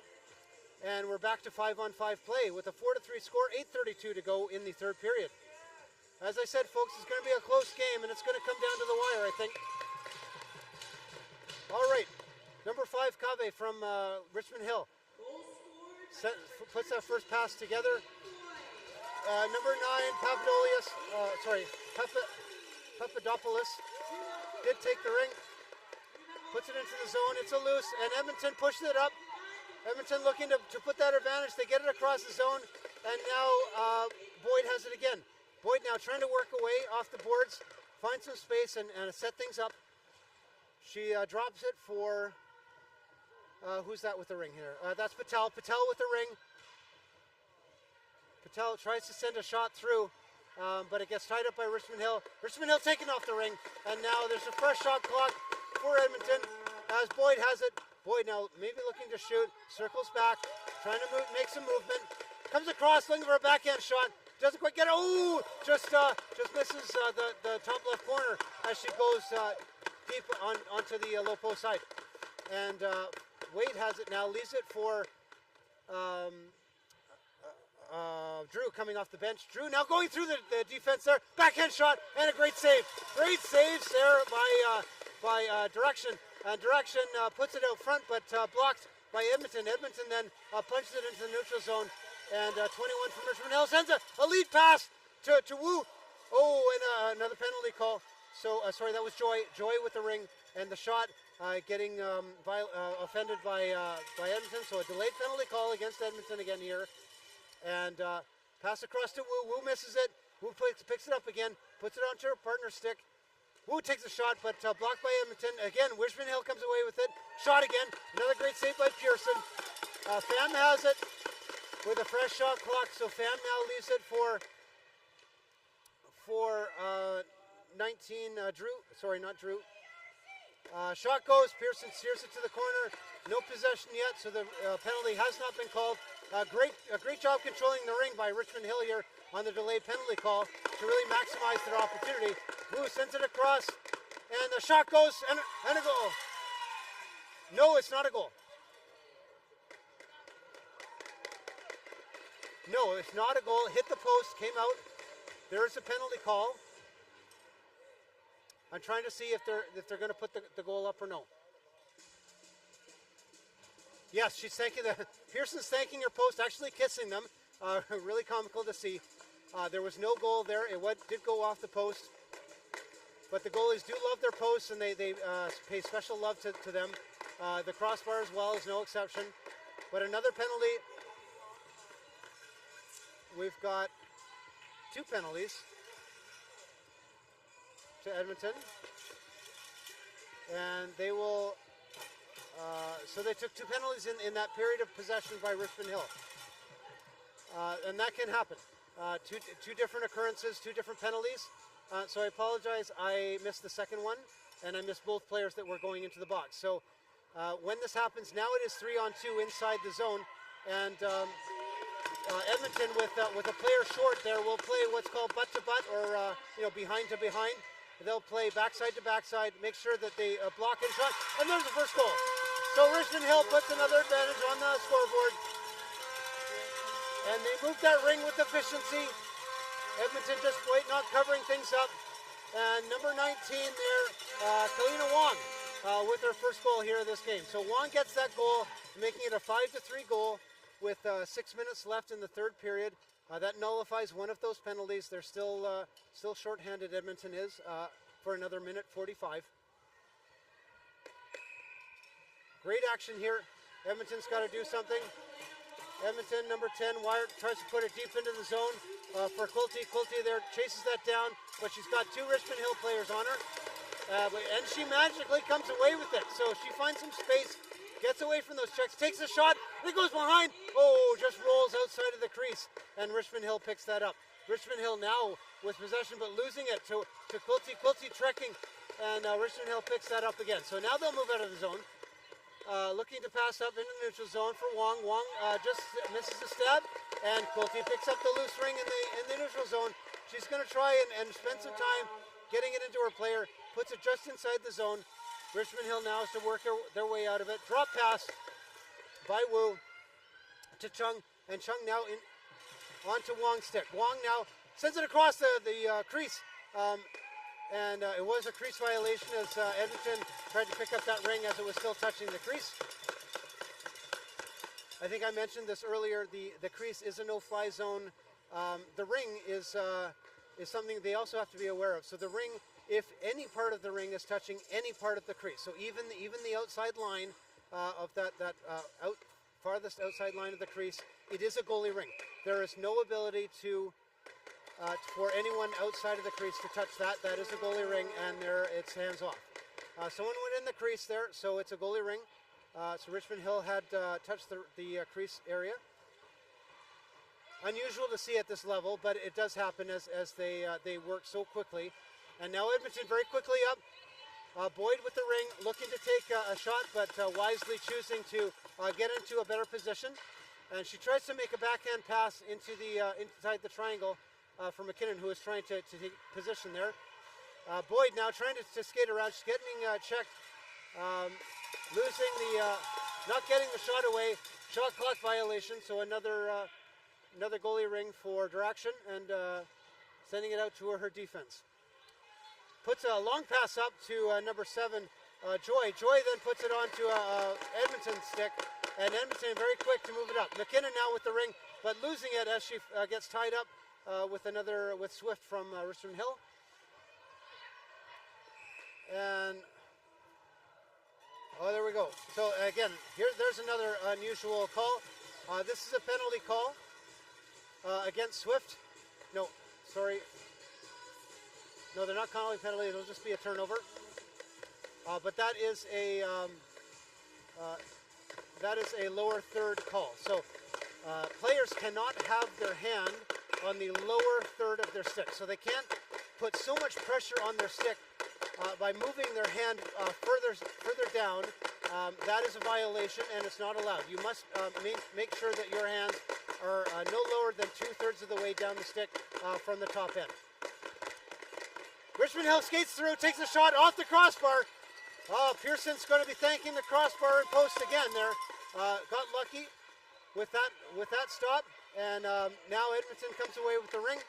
and we're back to 5-on-5 play with a 4-3 score, 8:32 to go in the third period. As I said, folks, it's going to be a close game, and it's going to come down to the wire, I think. All right, number 5, Cave from Richmond-Hill. Puts that first pass together. Number 9, Papadopoulos did take the ring. Puts it into the zone, it's a loose, and Edmonton pushes it up. Edmonton looking to put that advantage. They get it across the zone, and now Boyd has it again. Boyd now trying to work away off the boards, find some space, and set things up. She drops it for, who's that with the ring here? That's Patel. Patel with the ring. Patel tries to send a shot through, but it gets tied up by Richmond-Hill. Richmond-Hill taking off the ring, and now there's a fresh shot clock for Edmonton as Boyd has it. Boyd now maybe looking to shoot, circles back, trying to make some movement, comes across looking for a backhand shot, doesn't quite get it. Oh, just misses the top left corner as she goes deep onto the low post side. And Wade has it now, leaves it for Drew coming off the bench. Drew now going through the defense there, backhand shot and a great save. Great saves there by Direction. And Direction puts it out front, but blocked by Edmonton. Edmonton then punches it into the neutral zone. And 21 from Richmond-Hill sends a lead pass to Wu. Oh, and another penalty call. So, sorry, that was Joy. Joy with the ring. And the shot getting offended by Edmonton. So a delayed penalty call against Edmonton again here. And pass across to Wu. Wu misses it. Wu picks it up again. Puts it onto her partner's stick. Wu takes a shot, but blocked by Edmonton. Again, Richmond-Hill comes away with it. Shot again. Another great save by Pearson. Pham has it with a fresh shot clock. So Pham now leaves it for 19, Drew. Sorry, not Drew. Shot goes. Pearson steers it to the corner. No possession yet, so the penalty has not been called. A great job controlling the ring by Richmond-Hill here on the delayed penalty call to really maximize their opportunity. Wu sends it across, and the shot goes, and a goal. No, it's not a goal. No, it's not a goal. Hit the post, came out. There is a penalty call. I'm trying to see if they're going to put the goal up or no. Yes, she's thanking Pearson's thanking her post, actually kissing them. Really comical to see. There was no goal there. It did go off the post. but the goalies do love their posts, and they pay special love to them. The crossbar as well is no exception. But another penalty. We've got 2 penalties to Edmonton. And they will, so they took 2 penalties in that period of possession by Richmond-Hill. And that can happen. Two different occurrences, 2 different penalties. So I apologize, I missed the second one, and I missed both players that were going into the box. So when this happens, now it is 3-on-2 inside the zone, and Edmonton with a player short there will play what's called butt-to-butt, or behind to behind. They'll play backside to backside, make sure that they block in shot, and there's the first goal. So Richmond-Hill puts another advantage on the scoreboard, and they move that ring with efficiency. Edmonton just not covering things up. And number 19 there, Kalina Wong, with her first goal here in this game. So Wong gets that goal, making it a 5-3 goal with 6 minutes left in the third period. That nullifies one of those penalties. They're still shorthanded, Edmonton is, for another minute 45. Great action here. Edmonton's got to do something. Edmonton, number 10, Wyatt tries to put it deep into the zone for Quilty. Quilty there chases that down, but she's got 2 Richmond-Hill players on her. And she magically comes away with it. So she finds some space, gets away from those checks, takes a shot, it goes behind. Oh, just rolls outside of the crease, and Richmond-Hill picks that up. Richmond-Hill now with possession, but losing it to Quilty. Quilty trekking, and Richmond-Hill picks that up again. So now they'll move out of the zone. Looking to pass up into the neutral zone for Wong. Wong just misses a stab, and Quilty picks up the loose ring in the neutral zone. She's going to try and spend some time getting it into her player, puts it just inside the zone. Richmond-Hill now has to work their way out of it. Drop pass by Wu to Chung, and Chung now onto Wong's stick. Wong now sends it across the crease. And it was a crease violation as Edmonton tried to pick up that ring as it was still touching the crease. I think I mentioned this earlier. The crease is a no-fly zone. The ring is something they also have to be aware of. So the ring, if any part of the ring is touching any part of the crease, so even the outside line of that farthest outside line of the crease, it is a goalie ring. There is no ability for anyone outside of the crease to touch that. That is a goalie ring, and it's hands off. Someone went in the crease there, so it's a goalie ring. So Richmond-Hill had touched the crease area. Unusual to see at this level, but it does happen as they work so quickly. And now Edmonton very quickly up. Boyd with the ring, looking to take a shot, but wisely choosing to get into a better position. And she tries to make a backhand pass inside the triangle for McKinnon, who is trying to take position there. Boyd now trying to skate around. She's getting checked, losing not getting the shot away. Shot clock violation, so another goalie ring for Diraction, and sending it out to her defense. Puts a long pass up to number 7, Joy. Joy then puts it on to Edmonton stick, and Edmonton very quick to move it up. McKinnon now with the ring, but losing it as she gets tied up with Swift from Richmond-Hill. And there we go. So again, there's another unusual call. This is a penalty call against Swift. No, sorry. No, they're not calling penalty. It'll just be a turnover. But that is a lower third call. So players cannot have their hand on the lower third of their stick. So they can't put so much pressure on their stick by moving their hand further down. That is a violation, and it's not allowed. You must make sure that your hands are no lower than 2/3 of the way down the stick from the top end. Richmond-Hill skates through, takes a shot off the crossbar. Pearson's going to be thanking the crossbar and post again there. Got lucky with that stop, and now Edmonton comes away with the ring.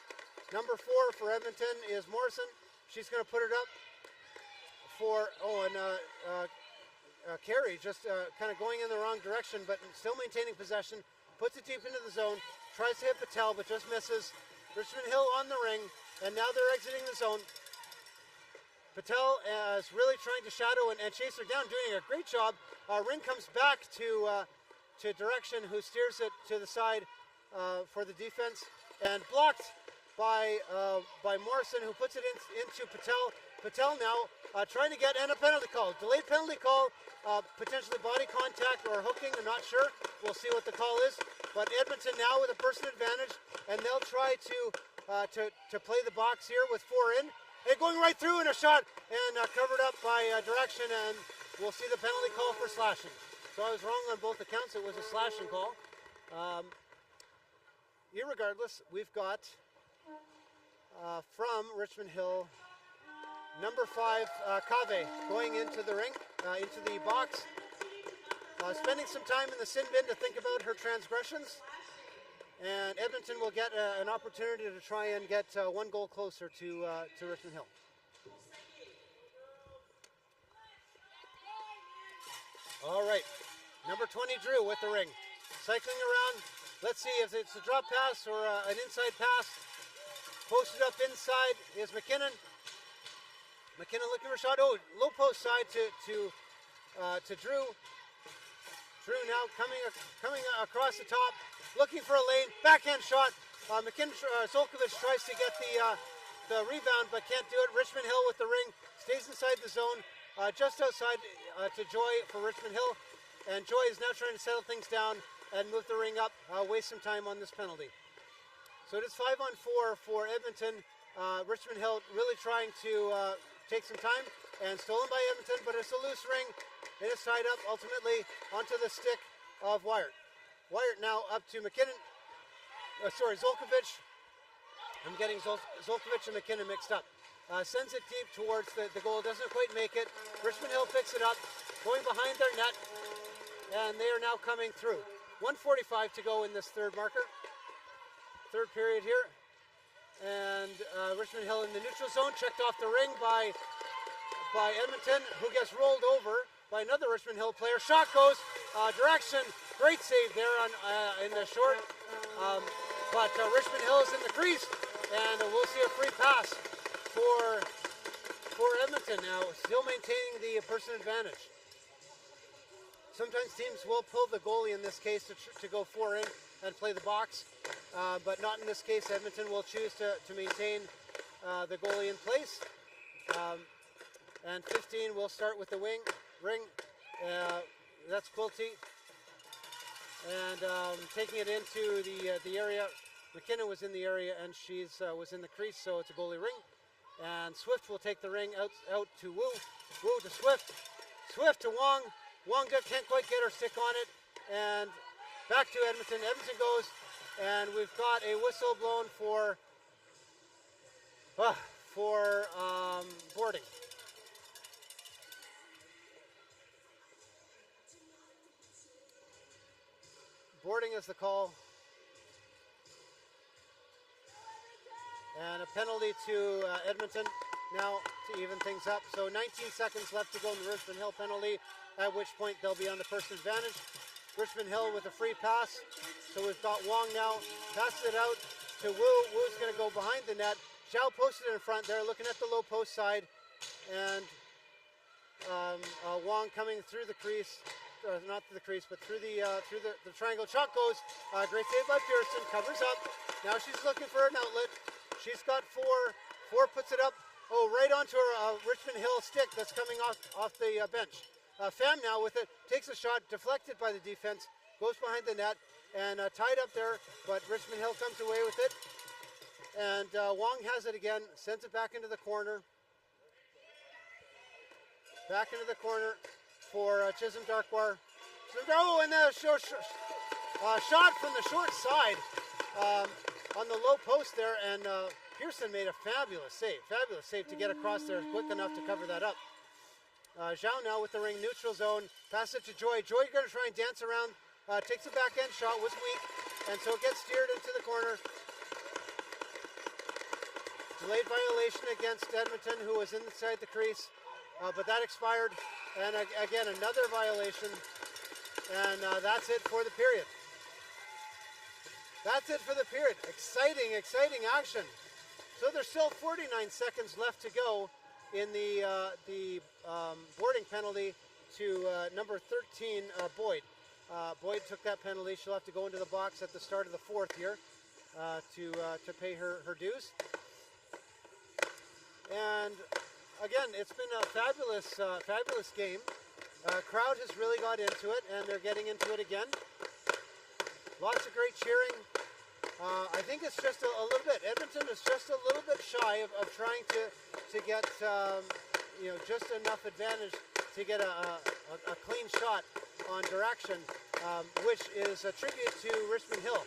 Number 4 for Edmonton is Morrison. She's going to put it up for Carey, just kind of going in the wrong direction, but still maintaining possession. Puts it deep into the zone, tries to hit Patel, but just misses. Richmond-Hill on the ring, and now they're exiting the zone. Patel is really trying to shadow and chase her down, doing a great job. Rink comes back to direction, who steers it to the side for the defense, and blocked by Morrison, who puts it into Patel. Patel now trying to get and a penalty call. Delayed penalty call, potentially body contact or hooking, I'm not sure. We'll see what the call is. But Edmonton now with a person advantage, and they'll try to play the box here with 4 in. And going right through in a shot, and covered up by direction, and we'll see the penalty call for slashing. So I was wrong on both accounts. It was a slashing call. Irregardless, we've got from Richmond Hill, number 5, Cave, going into the rink, into the box, spending some time in the sin bin to think about her transgressions. And Edmonton will get an opportunity to try and get 1 goal closer to Richmond Hill. All right, number 20, Drew, with the ring. Cycling around. Let's see if it's a drop pass or an inside pass. Posted up inside is McKinnon. McKinnon looking for a shot. Oh, low post side to Drew. Drew now coming across the top, looking for a lane, backhand shot. Zolkovic tries to get the rebound, but can't do it. Richmond Hill with the ring, stays inside the zone, just outside to Joy for Richmond Hill. And Joy is now trying to settle things down and move the ring up, waste some time on this penalty. So it is 5-on-4 for Edmonton. Richmond Hill really trying to take some time, and stolen by Edmonton, but it's a loose ring. It is tied up ultimately onto the stick of Wyatt. Wyatt now up to McKinnon. Zolkovic. I'm getting Zolkovic and McKinnon mixed up. Sends it deep towards the goal. Doesn't quite make it. Richmond Hill picks it up, going behind their net, and they are now coming through. 1:45 to go in this third period here. And Richmond Hill in the neutral zone, checked off the ring by Edmonton, who gets rolled over by another Richmond Hill player. Shot goes direction. Great save there in the short. But Richmond Hill is in the crease, and we'll see a free pass for Edmonton now, still maintaining the person advantage. Sometimes teams will pull the goalie in this case to go 4 in and play the box, but not in this case. Edmonton will choose to maintain the goalie in place. And 15 will start with the ring. That's Quilty. And taking it into the area. McKinnon was in the area, and she's was in the crease, so it's a goalie ring. And Swift will take the ring out to Wu. Wu to Swift. Swift to Wong. Wong can't quite get her stick on it. And back to Edmonton. Edmonton goes, and we've got a whistle blown for boarding. Boarding is the call. And a penalty to Edmonton now to even things up. So 19 seconds left to go in the Richmond Hill penalty, at which point they'll be on the person advantage. Richmond Hill with a free pass. So we've got Wong now, passes it out to Wu. Wu's going to go behind the net. Zhao posted in front there, looking at the low post side. And Wong coming through the crease. Not through the crease, but through the triangle. Shot goes. Great save by Pearson. Covers up. Now she's looking for an outlet. She's got four. Four puts it up. Oh, right onto her Richmond Hill stick that's coming off the bench. Pham now with it. Takes a shot. Deflected by the defense. Goes behind the net. And tied up there. But Richmond Hill comes away with it. And Wong has it again. Sends it back into the corner. Back into the corner for Chisholm Darkwar. Oh, and the shot from the short side on the low post there, and Pearson made a fabulous save to get across there quick enough to cover that up. Zhao now with the ring, neutral zone, pass it to Joy. Joy going to try and dance around, takes a backhand shot, was weak, and so it gets steered into the corner. Delayed violation against Edmonton, who was inside the crease, but that expired. And again, another violation. And that's it for the period. That's it for the period. Exciting action. So there's still 49 seconds left to go in the boarding penalty to number 13, Boyd. Boyd took that penalty. She'll have to go into the box at the start of the fourth here to pay her dues. And again, it's been a fabulous game. Crowd has really got into it, and they're getting into it again. Lots of great cheering. I think it's just a little bit. Edmonton is just a little bit shy of trying to get just enough advantage to get a clean shot on direction, which is a tribute to Richmond-Hill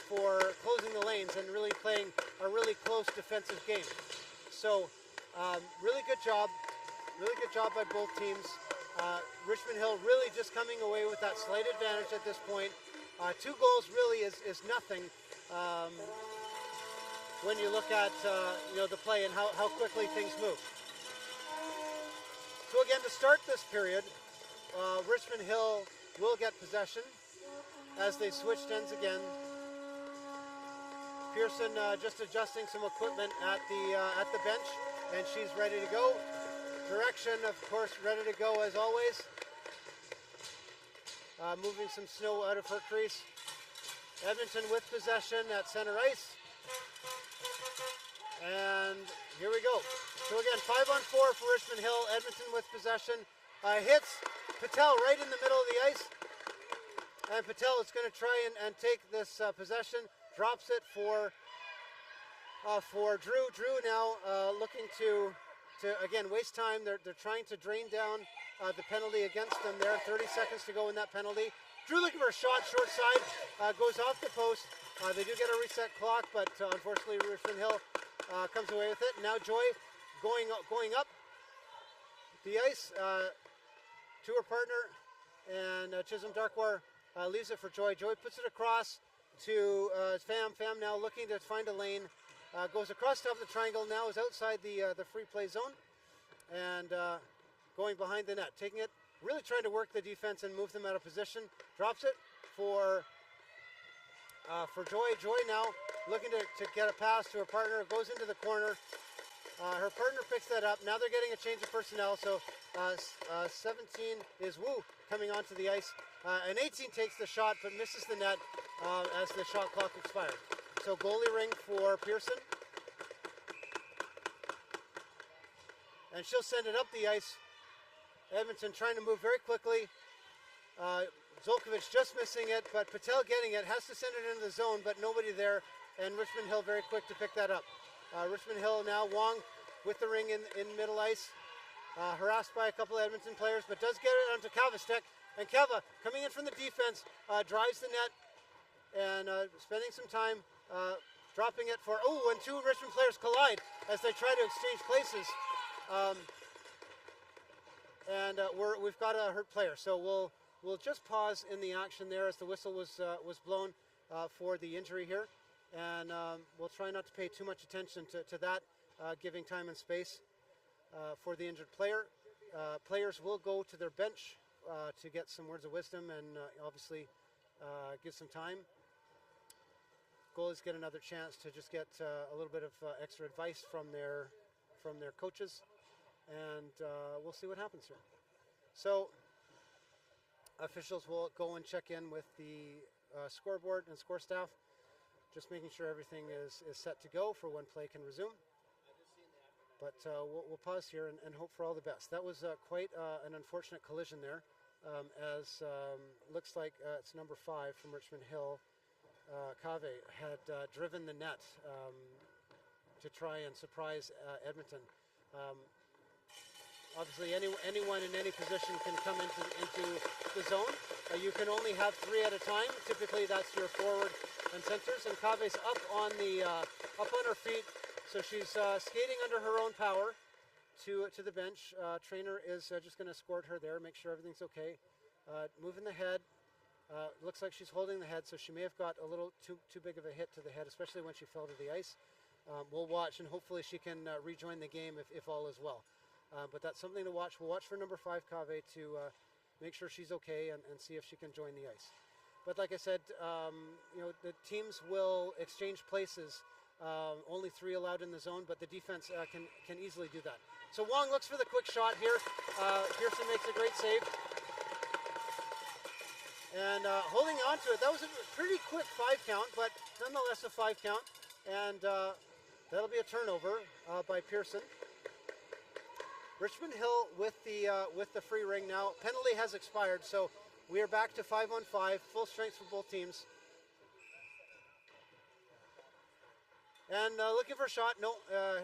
for closing the lanes and really playing a really close defensive game. So really good job by both teams. Richmond-Hill really just coming away with that slight advantage at this point. 2 goals really is nothing when you look at the play and how quickly things move. So again, to start this period, Richmond-Hill will get possession as they switched ends again. Pearson just adjusting some equipment at the bench, and she's ready to go. Direction, of course, ready to go as always. Moving some snow out of her crease. Edmonton with possession at center ice. And here we go. So again, 5-on-4 for Richmond-Hill. Edmonton with possession. Hits Patel right in the middle of the ice. And Patel is going to try and take this possession. Drops it for Drew. Drew now looking to again waste time. They're trying to drain down the penalty against them there. 30 seconds to go in that penalty. Drew looking for a shot, short side, goes off the post. They do get a reset clock, but unfortunately Richmond-Hill comes away with it. Now Joy going up the ice to her partner, and Chisholm Darkwar leaves it for Joy. Joy puts it across to Pham. Pham now looking to find a lane. Goes across top of the triangle, now is outside the free play zone, and going behind the net, taking it, really trying to work the defense and move them out of position. Drops it for Joy. Joy now looking to get a pass to her partner, goes into the corner. Her partner picks that up. Now they're getting a change of personnel, so 17 is Wu coming onto the ice. And 18 takes the shot but misses the net as the shot clock expired. So goalie ring for Pearson. And she'll send it up the ice. Edmonton trying to move very quickly. Zolkovic just missing it, but Patel getting it, has to send it into the zone, but nobody there, and Richmond-Hill very quick to pick that up. Richmond-Hill now, Wong with the ring in middle ice, harassed by a couple of Edmonton players, but does get it onto Kavastek, and Kava coming in from the defense, drives the net, and spending some time dropping it for, and 2 Richmond players collide as they try to exchange places. We've got a hurt player, so we'll just pause in the action there as the whistle was blown for the injury here, and we'll try not to pay too much attention to that, giving time and space for the injured player. Players will go to their bench to get some words of wisdom and obviously give some time. Goalies get another chance to just get a little bit of extra advice from their coaches, and we'll see what happens here. So officials will go and check in with the scoreboard and score staff, just making sure everything is set to go for when play can resume. But we'll pause here and hope for all the best. That was quite an unfortunate collision there, as looks like it's number 5 from Richmond-Hill. Cave had driven the net to try and surprise Edmonton. Obviously, anyone in any position can come into the zone. You can only have 3 at a time. Typically, that's your forward and centers. And Cave's up on her feet, so she's skating under her own power to the bench. Trainer is just going to escort her there, make sure everything's okay. Moving the head. Looks like she's holding the head, so she may have got a little too big of a hit to the head, especially when she fell to the ice. We'll watch, and hopefully she can rejoin the game if all is well. But that's something to watch. We'll watch for number 5, Cave, to make sure she's okay and see if she can join the ice. But like I said, the teams will exchange places Only 3 allowed in the zone, but the defense can easily do that. So Wong looks for the quick shot here. Pearson makes a great save. And holding on to it, that was a pretty quick 5 count, but nonetheless a 5 count. And that'll be a turnover by Pearson. Richmond-Hill with the free ring now. Penalty has expired, so we are back to 5-on-5, full strength for both teams. And looking for a shot. No,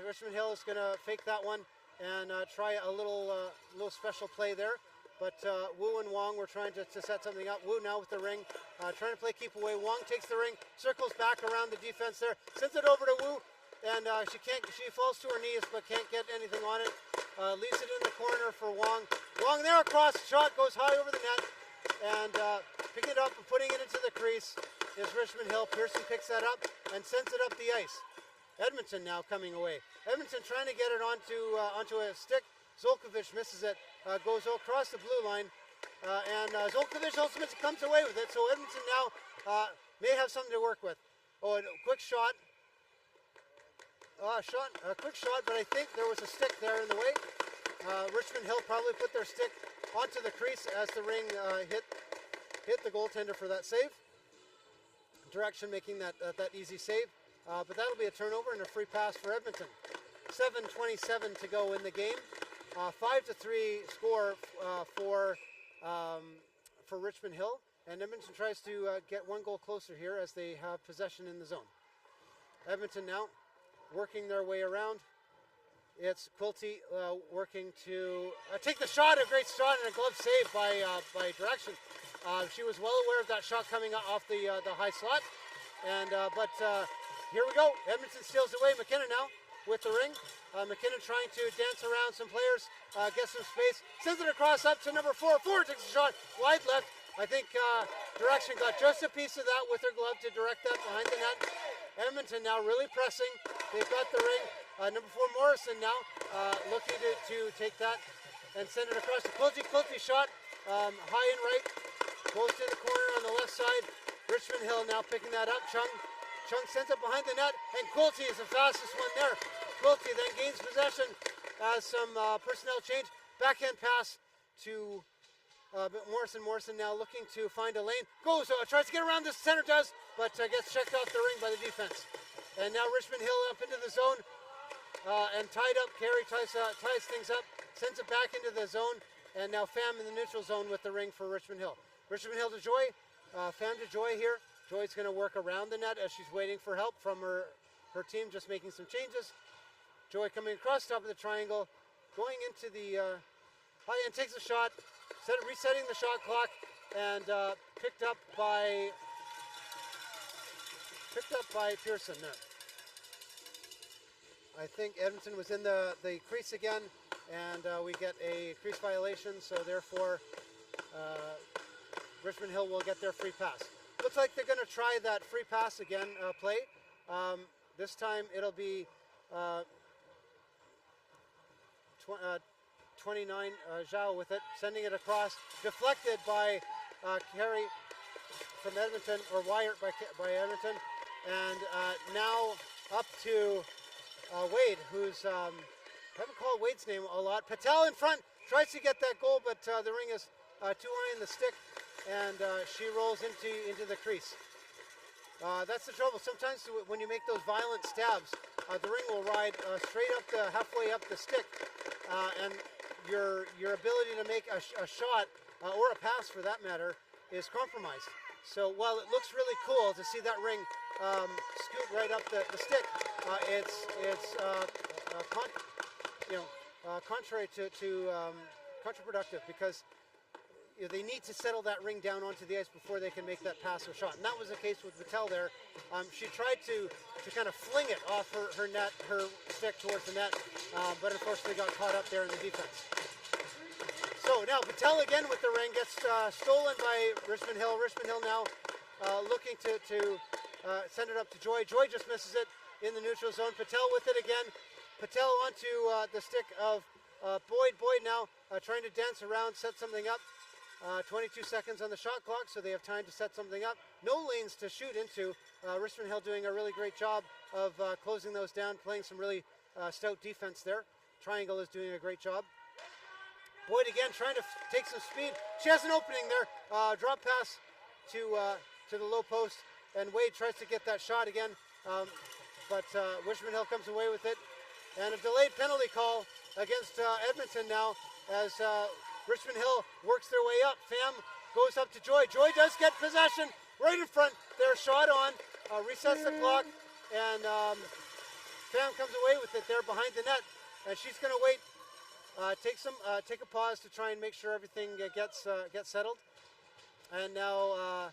Richmond-Hill is going to fake that one and try a little special play there. But Wu and Wong were trying to set something up. Wu now with the ring, trying to play keep away. Wong takes the ring, circles back around the defense there, sends it over to Wu, and she falls to her knees but can't get anything on it. Leaves it in the corner for Wong. Wong there across, shot goes high over the net, and picking it up and putting it into the crease is Richmond-Hill. Pearson picks that up and sends it up the ice. Edmonton now coming away. Edmonton trying to get it onto a stick. Zolkovic misses it, goes across the blue line, and Zolkovic ultimately comes away with it. So Edmonton now may have something to work with. Oh, and a quick shot. A quick shot, but I think there was a stick there in the way. Richmond-Hill probably put their stick onto the crease as the ring hit the goaltender for that save. Direction making that easy save, but that'll be a turnover and a free pass for Edmonton. 7:27 to go in the game. 5-3 score for Richmond-Hill, and Edmonton tries to get 1 goal closer here as they have possession in the zone. Edmonton now working their way around. It's Quilty working to take the shot, a great shot and a glove save by Direction. She was well aware of that shot coming off the high slot, and but here we go. Edmonton steals away. McKinnon now with the ring. McKinnon trying to dance around some players, get some space, sends it across up to number 4. 4 takes a shot wide left. I think Direction got just a piece of that with her glove to direct that behind the net. Edmonton now really pressing. They've got the ring. Number 4 Morrison now looking to take that and send it across to Quilty. Quilty shot high and right. Goes to the corner on the left side. Richmond-Hill now picking that up. Chung sends it behind the net, and Quilty is the fastest one there. Quilty then gains possession as some personnel change. Backhand pass to Morrison. Morrison now looking to find a lane. Goes, tries to get around the center, does, but gets checked off the ring by the defense. And now Richmond-Hill up into the zone and tied up. Carey ties things up, sends it back into the zone, and now Pham in the neutral zone with the ring for Richmond-Hill. Richmond-Hill to Joy. Pham to Joy here. Joy's going to work around the net as she's waiting for help from her team, just making some changes. Joy coming across top of the triangle, going into the high end, takes a shot, resetting the shot clock, and picked up by Pearson there. I think Edmonton was in the crease again, and we get a crease violation, so therefore Richmond-Hill will get their free pass. Looks like they're going to try that free pass again play. This time it'll be 29 Zhao with it, sending it across, deflected by Carey from Edmonton, or Wyatt by Edmonton, and now up to Wade, who's I haven't called Wade's name a lot. Patel in front tries to get that goal, but the ring is too high in the stick, and she rolls into the crease. That's the trouble. Sometimes when you make those violent stabs, the ring will ride straight up halfway up the stick, and your ability to make a shot or a pass, for that matter, is compromised. So while it looks really cool to see that ring scoot right up the stick, it's contrary to counterproductive, because they need to settle that ring down onto the ice before they can make that pass or shot. And that was the case with Patel there. She tried to kind of fling it off her stick towards the net, but unfortunately got caught up there in the defense. So now Patel again with the ring, gets stolen by Richmond-Hill. Richmond-Hill now looking to send it up to Joy. Joy just misses it in the neutral zone. Patel with it again. Patel onto the stick of Boyd. Boyd now trying to dance around, set something up. 22 seconds on the shot clock, so they have time to set something up. No lanes to shoot into. Richmond-Hill doing a really great job of closing those down, playing some really stout defense there. Triangle is doing a great job. Boyd again trying to take some speed. She has an opening there. Drop pass to the low post, and Wade tries to get that shot again, but Richmond-Hill comes away with it. And a delayed penalty call against Edmonton now as Richmond-Hill works their way up. Pham goes up to Joy. Joy does get possession right in front. Their shot on, resets the clock, and Pham comes away with it there behind the net. And she's going to wait, take a pause to try and make sure everything gets settled. And now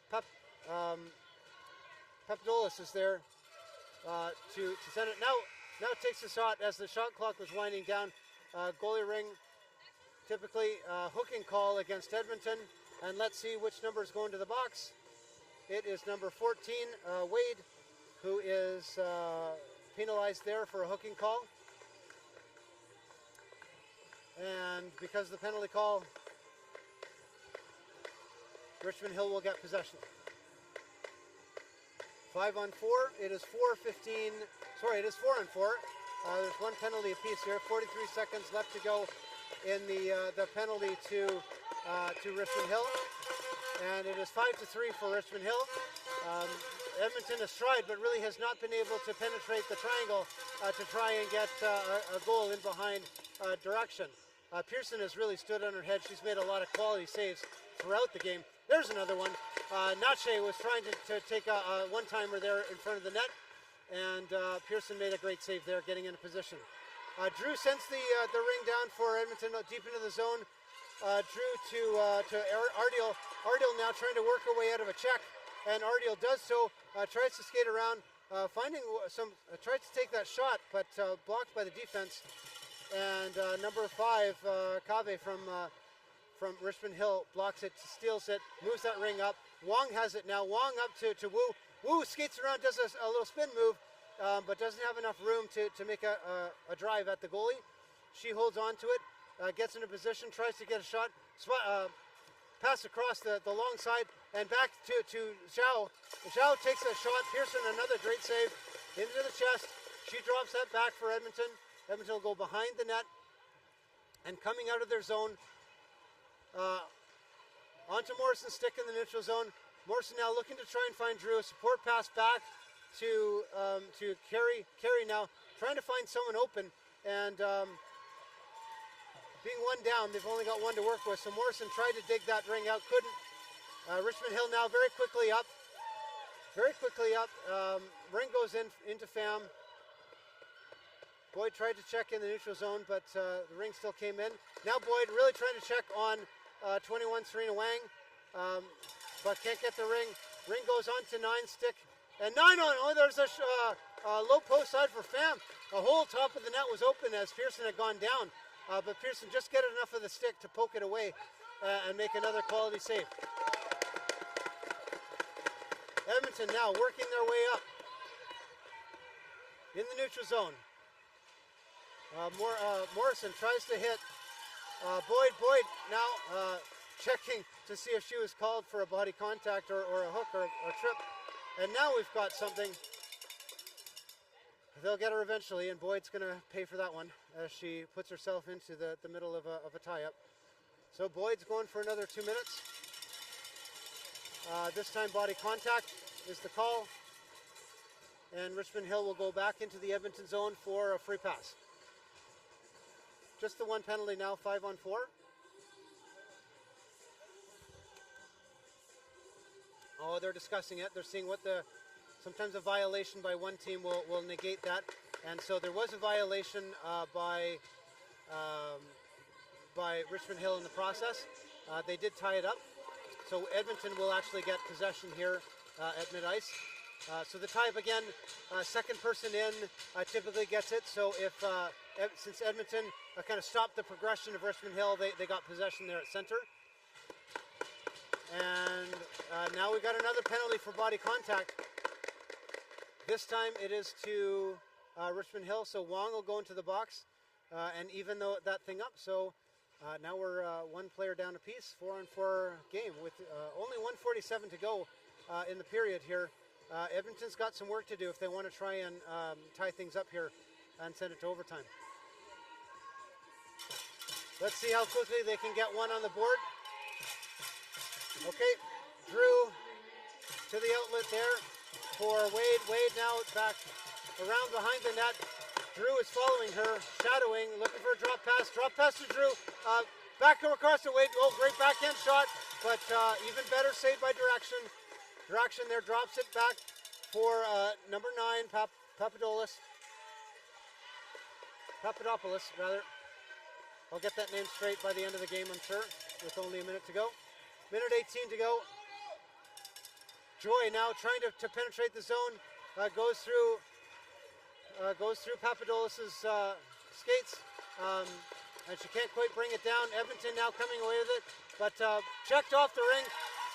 Papadopoulos is there to send it. Now takes a shot as the shot clock was winding down. Goalie ring, typically hooking call against Edmonton. And let's see which number is going to the box. It is number 14, Wade, who is penalized there for a hooking call. And because of the penalty call, Richmond-Hill will get possession. 5-on-4. It is 4:15. Sorry, it is 4-on-4. There's one penalty apiece here. 43 seconds left to go in the penalty to Richmond-Hill, and it is 5-3 for Richmond-Hill. Edmonton has tried, but really has not been able to penetrate the triangle to try and get a goal in behind direction. Pearson has really stood on her head. She's made a lot of quality saves throughout the game. There's another one. Nache was trying to take a one-timer there in front of the net, and Pearson made a great save there, getting into position. Drew sends the ring down for Edmonton deep into the zone. Drew to Ardiel. Ardiel now trying to work her way out of a check, and Ardiel does so. Tries to skate around, tries to take that shot, but blocked by the defense. And number 5, Cave from Richmond-Hill blocks it, steals it, moves that ring up. Wong has it now. Wong up to Wu. Wu skates around, does a little spin move, but doesn't have enough room to make a drive at the goalie. She holds on to it, gets into position, tries to get a shot, pass across the long side, and back to Zhao. Zhao takes a shot. Pearson, another great save, into the chest. She drops that back for Edmonton. Edmonton will go behind the net, and coming out of their zone, onto Morrison's stick in the neutral zone. Morrison now looking to try and find Drew. A support pass back to Carey. Carey now trying to find someone open, and being one down, they've only got one to work with. So Morrison tried to dig that ring out, couldn't. Richmond-Hill now very quickly up. Ring goes into Pham. Boyd tried to check in the neutral zone, but the ring still came in. Now Boyd really trying to check on 21 Serena Wang, but can't get the ring. Ring goes on to 9 stick, and 9 on. Oh, there's a low post side for Pham. The whole top of the net was open as Pearson had gone down, but Pearson just get enough of the stick to poke it away and make another quality save. Edmonton now working their way up in the neutral zone. Morrison tries to hit Boyd now checking to see if she was called for a body contact or a hook or a trip. And now we've got something. They'll get her eventually, and Boyd's going to pay for that one as she puts herself into the middle of a tie-up. So Boyd's going for another 2 minutes. This time body contact is the call. And Richmond-Hill will go back into the Edmonton zone for a free pass. Just the one penalty now, 5-on-4. Oh, they're discussing it. They're seeing what sometimes a violation by one team will negate that. And so there was a violation by Richmond-Hill in the process. They did tie it up. So Edmonton will actually get possession here at mid-ice. So the tie-up again, second person in typically gets it. So since Edmonton kind of stopped the progression of Richmond-Hill, they got possession there at center. And now we've got another penalty for body contact. This time it is to Richmond-Hill, so Wong will go into the box and even though that thing up. So Now we're one player down apiece, 4-on-4 game with only 1:47 to go in the period here. Edmonton's got some work to do if they want to try and tie things up here and send it to overtime. Let's see how quickly they can get one on the board. Okay, Drew to the outlet there for Wade. Wade now back around behind the net. Drew is following her, shadowing, looking for a drop pass. Drop pass to Drew. Back across to Wade. Oh, great backhand shot, but even better save by Direction. Direction there drops it back for number 9, Papadopoulos, rather. I'll get that name straight by the end of the game, I'm sure, with only a minute to go. Minute 18 to go. Joy now trying to penetrate the zone. Goes through Papadopoulos' skates, and she can't quite bring it down. Edmonton now coming away with it, but checked off the ring.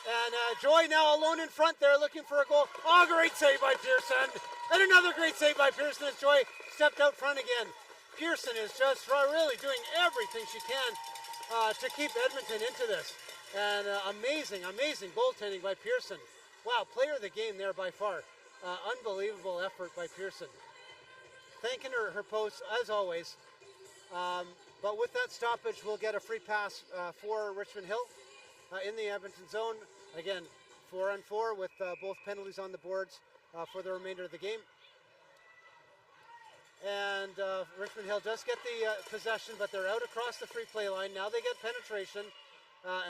And Joy now alone in front there looking for a goal. Oh, great save by Pearson. And another great save by Pearson as Joy stepped out front again. Pearson is just really doing everything she can to keep Edmonton into this. And amazing goaltending by Pearson. Wow, player of the game there by far. Unbelievable effort by Pearson. Thanking her posts as always. But with that stoppage, we'll get a free pass for Richmond-Hill in the Edmonton zone. Again, 4-on-4 with both penalties on the boards for the remainder of the game. And Richmond-Hill does get the possession, but they're out across the free play line. Now they get penetration.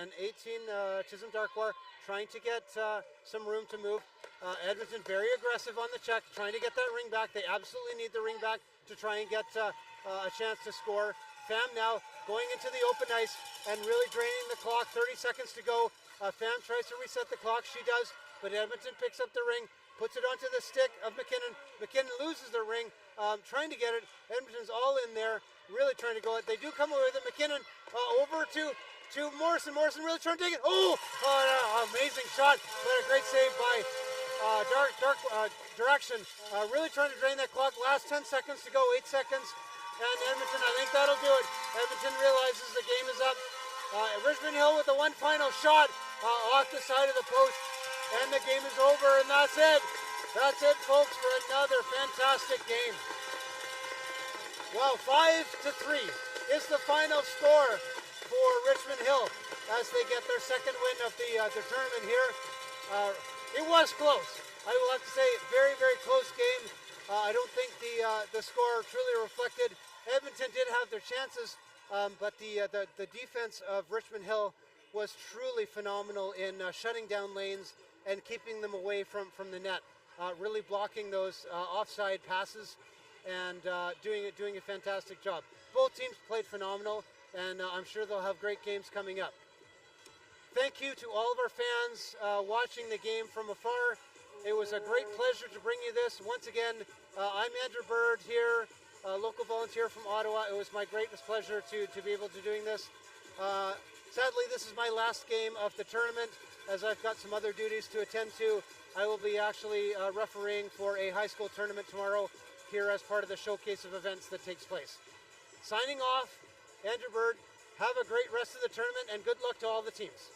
And 18, Chisholm Darkwar trying to get some room to move. Edmonton very aggressive on the check, trying to get that ring back. They absolutely need the ring back to try and get a chance to score. Pham now going into the open ice and really draining the clock. 30 seconds to go. Pham tries to reset the clock. She does, but Edmonton picks up the ring, puts it onto the stick of McKinnon. McKinnon loses the ring, trying to get it. Edmonton's all in there, really trying to go it. They do come away with it. McKinnon over to Morrison. Morrison really trying to take it. Oh, amazing shot. But a great save by Direction. Really trying to drain that clock. Last 10 seconds to go, 8 seconds. And Edmonton, I think that'll do it. Edmonton realizes the game is up. Richmond-Hill with the one final shot off the side of the post. And the game is over, and that's it. That's it, folks, for another fantastic game. Well, 5-3 is the final score for Richmond-Hill as they get their second win of the tournament here. It was close. I will have to say, very, very close game. I don't think the score truly reflected. Edmonton did have their chances, but the defense of Richmond-Hill was truly phenomenal in shutting down lanes and keeping them away from the net. Really blocking those offside passes and doing a fantastic job. Both teams played phenomenal, and I'm sure they'll have great games coming up. Thank you to all of our fans watching the game from afar. It was a great pleasure to bring you this. Once again, I'm Andrew Bird here, a local volunteer from Ottawa. It was my greatest pleasure to be able to doing this. Sadly, this is my last game of the tournament, as I've got some other duties to attend to. I will be actually refereeing for a high school tournament tomorrow here as part of the showcase of events that takes place. Signing off, Andrew Bird. Have a great rest of the tournament and good luck to all the teams.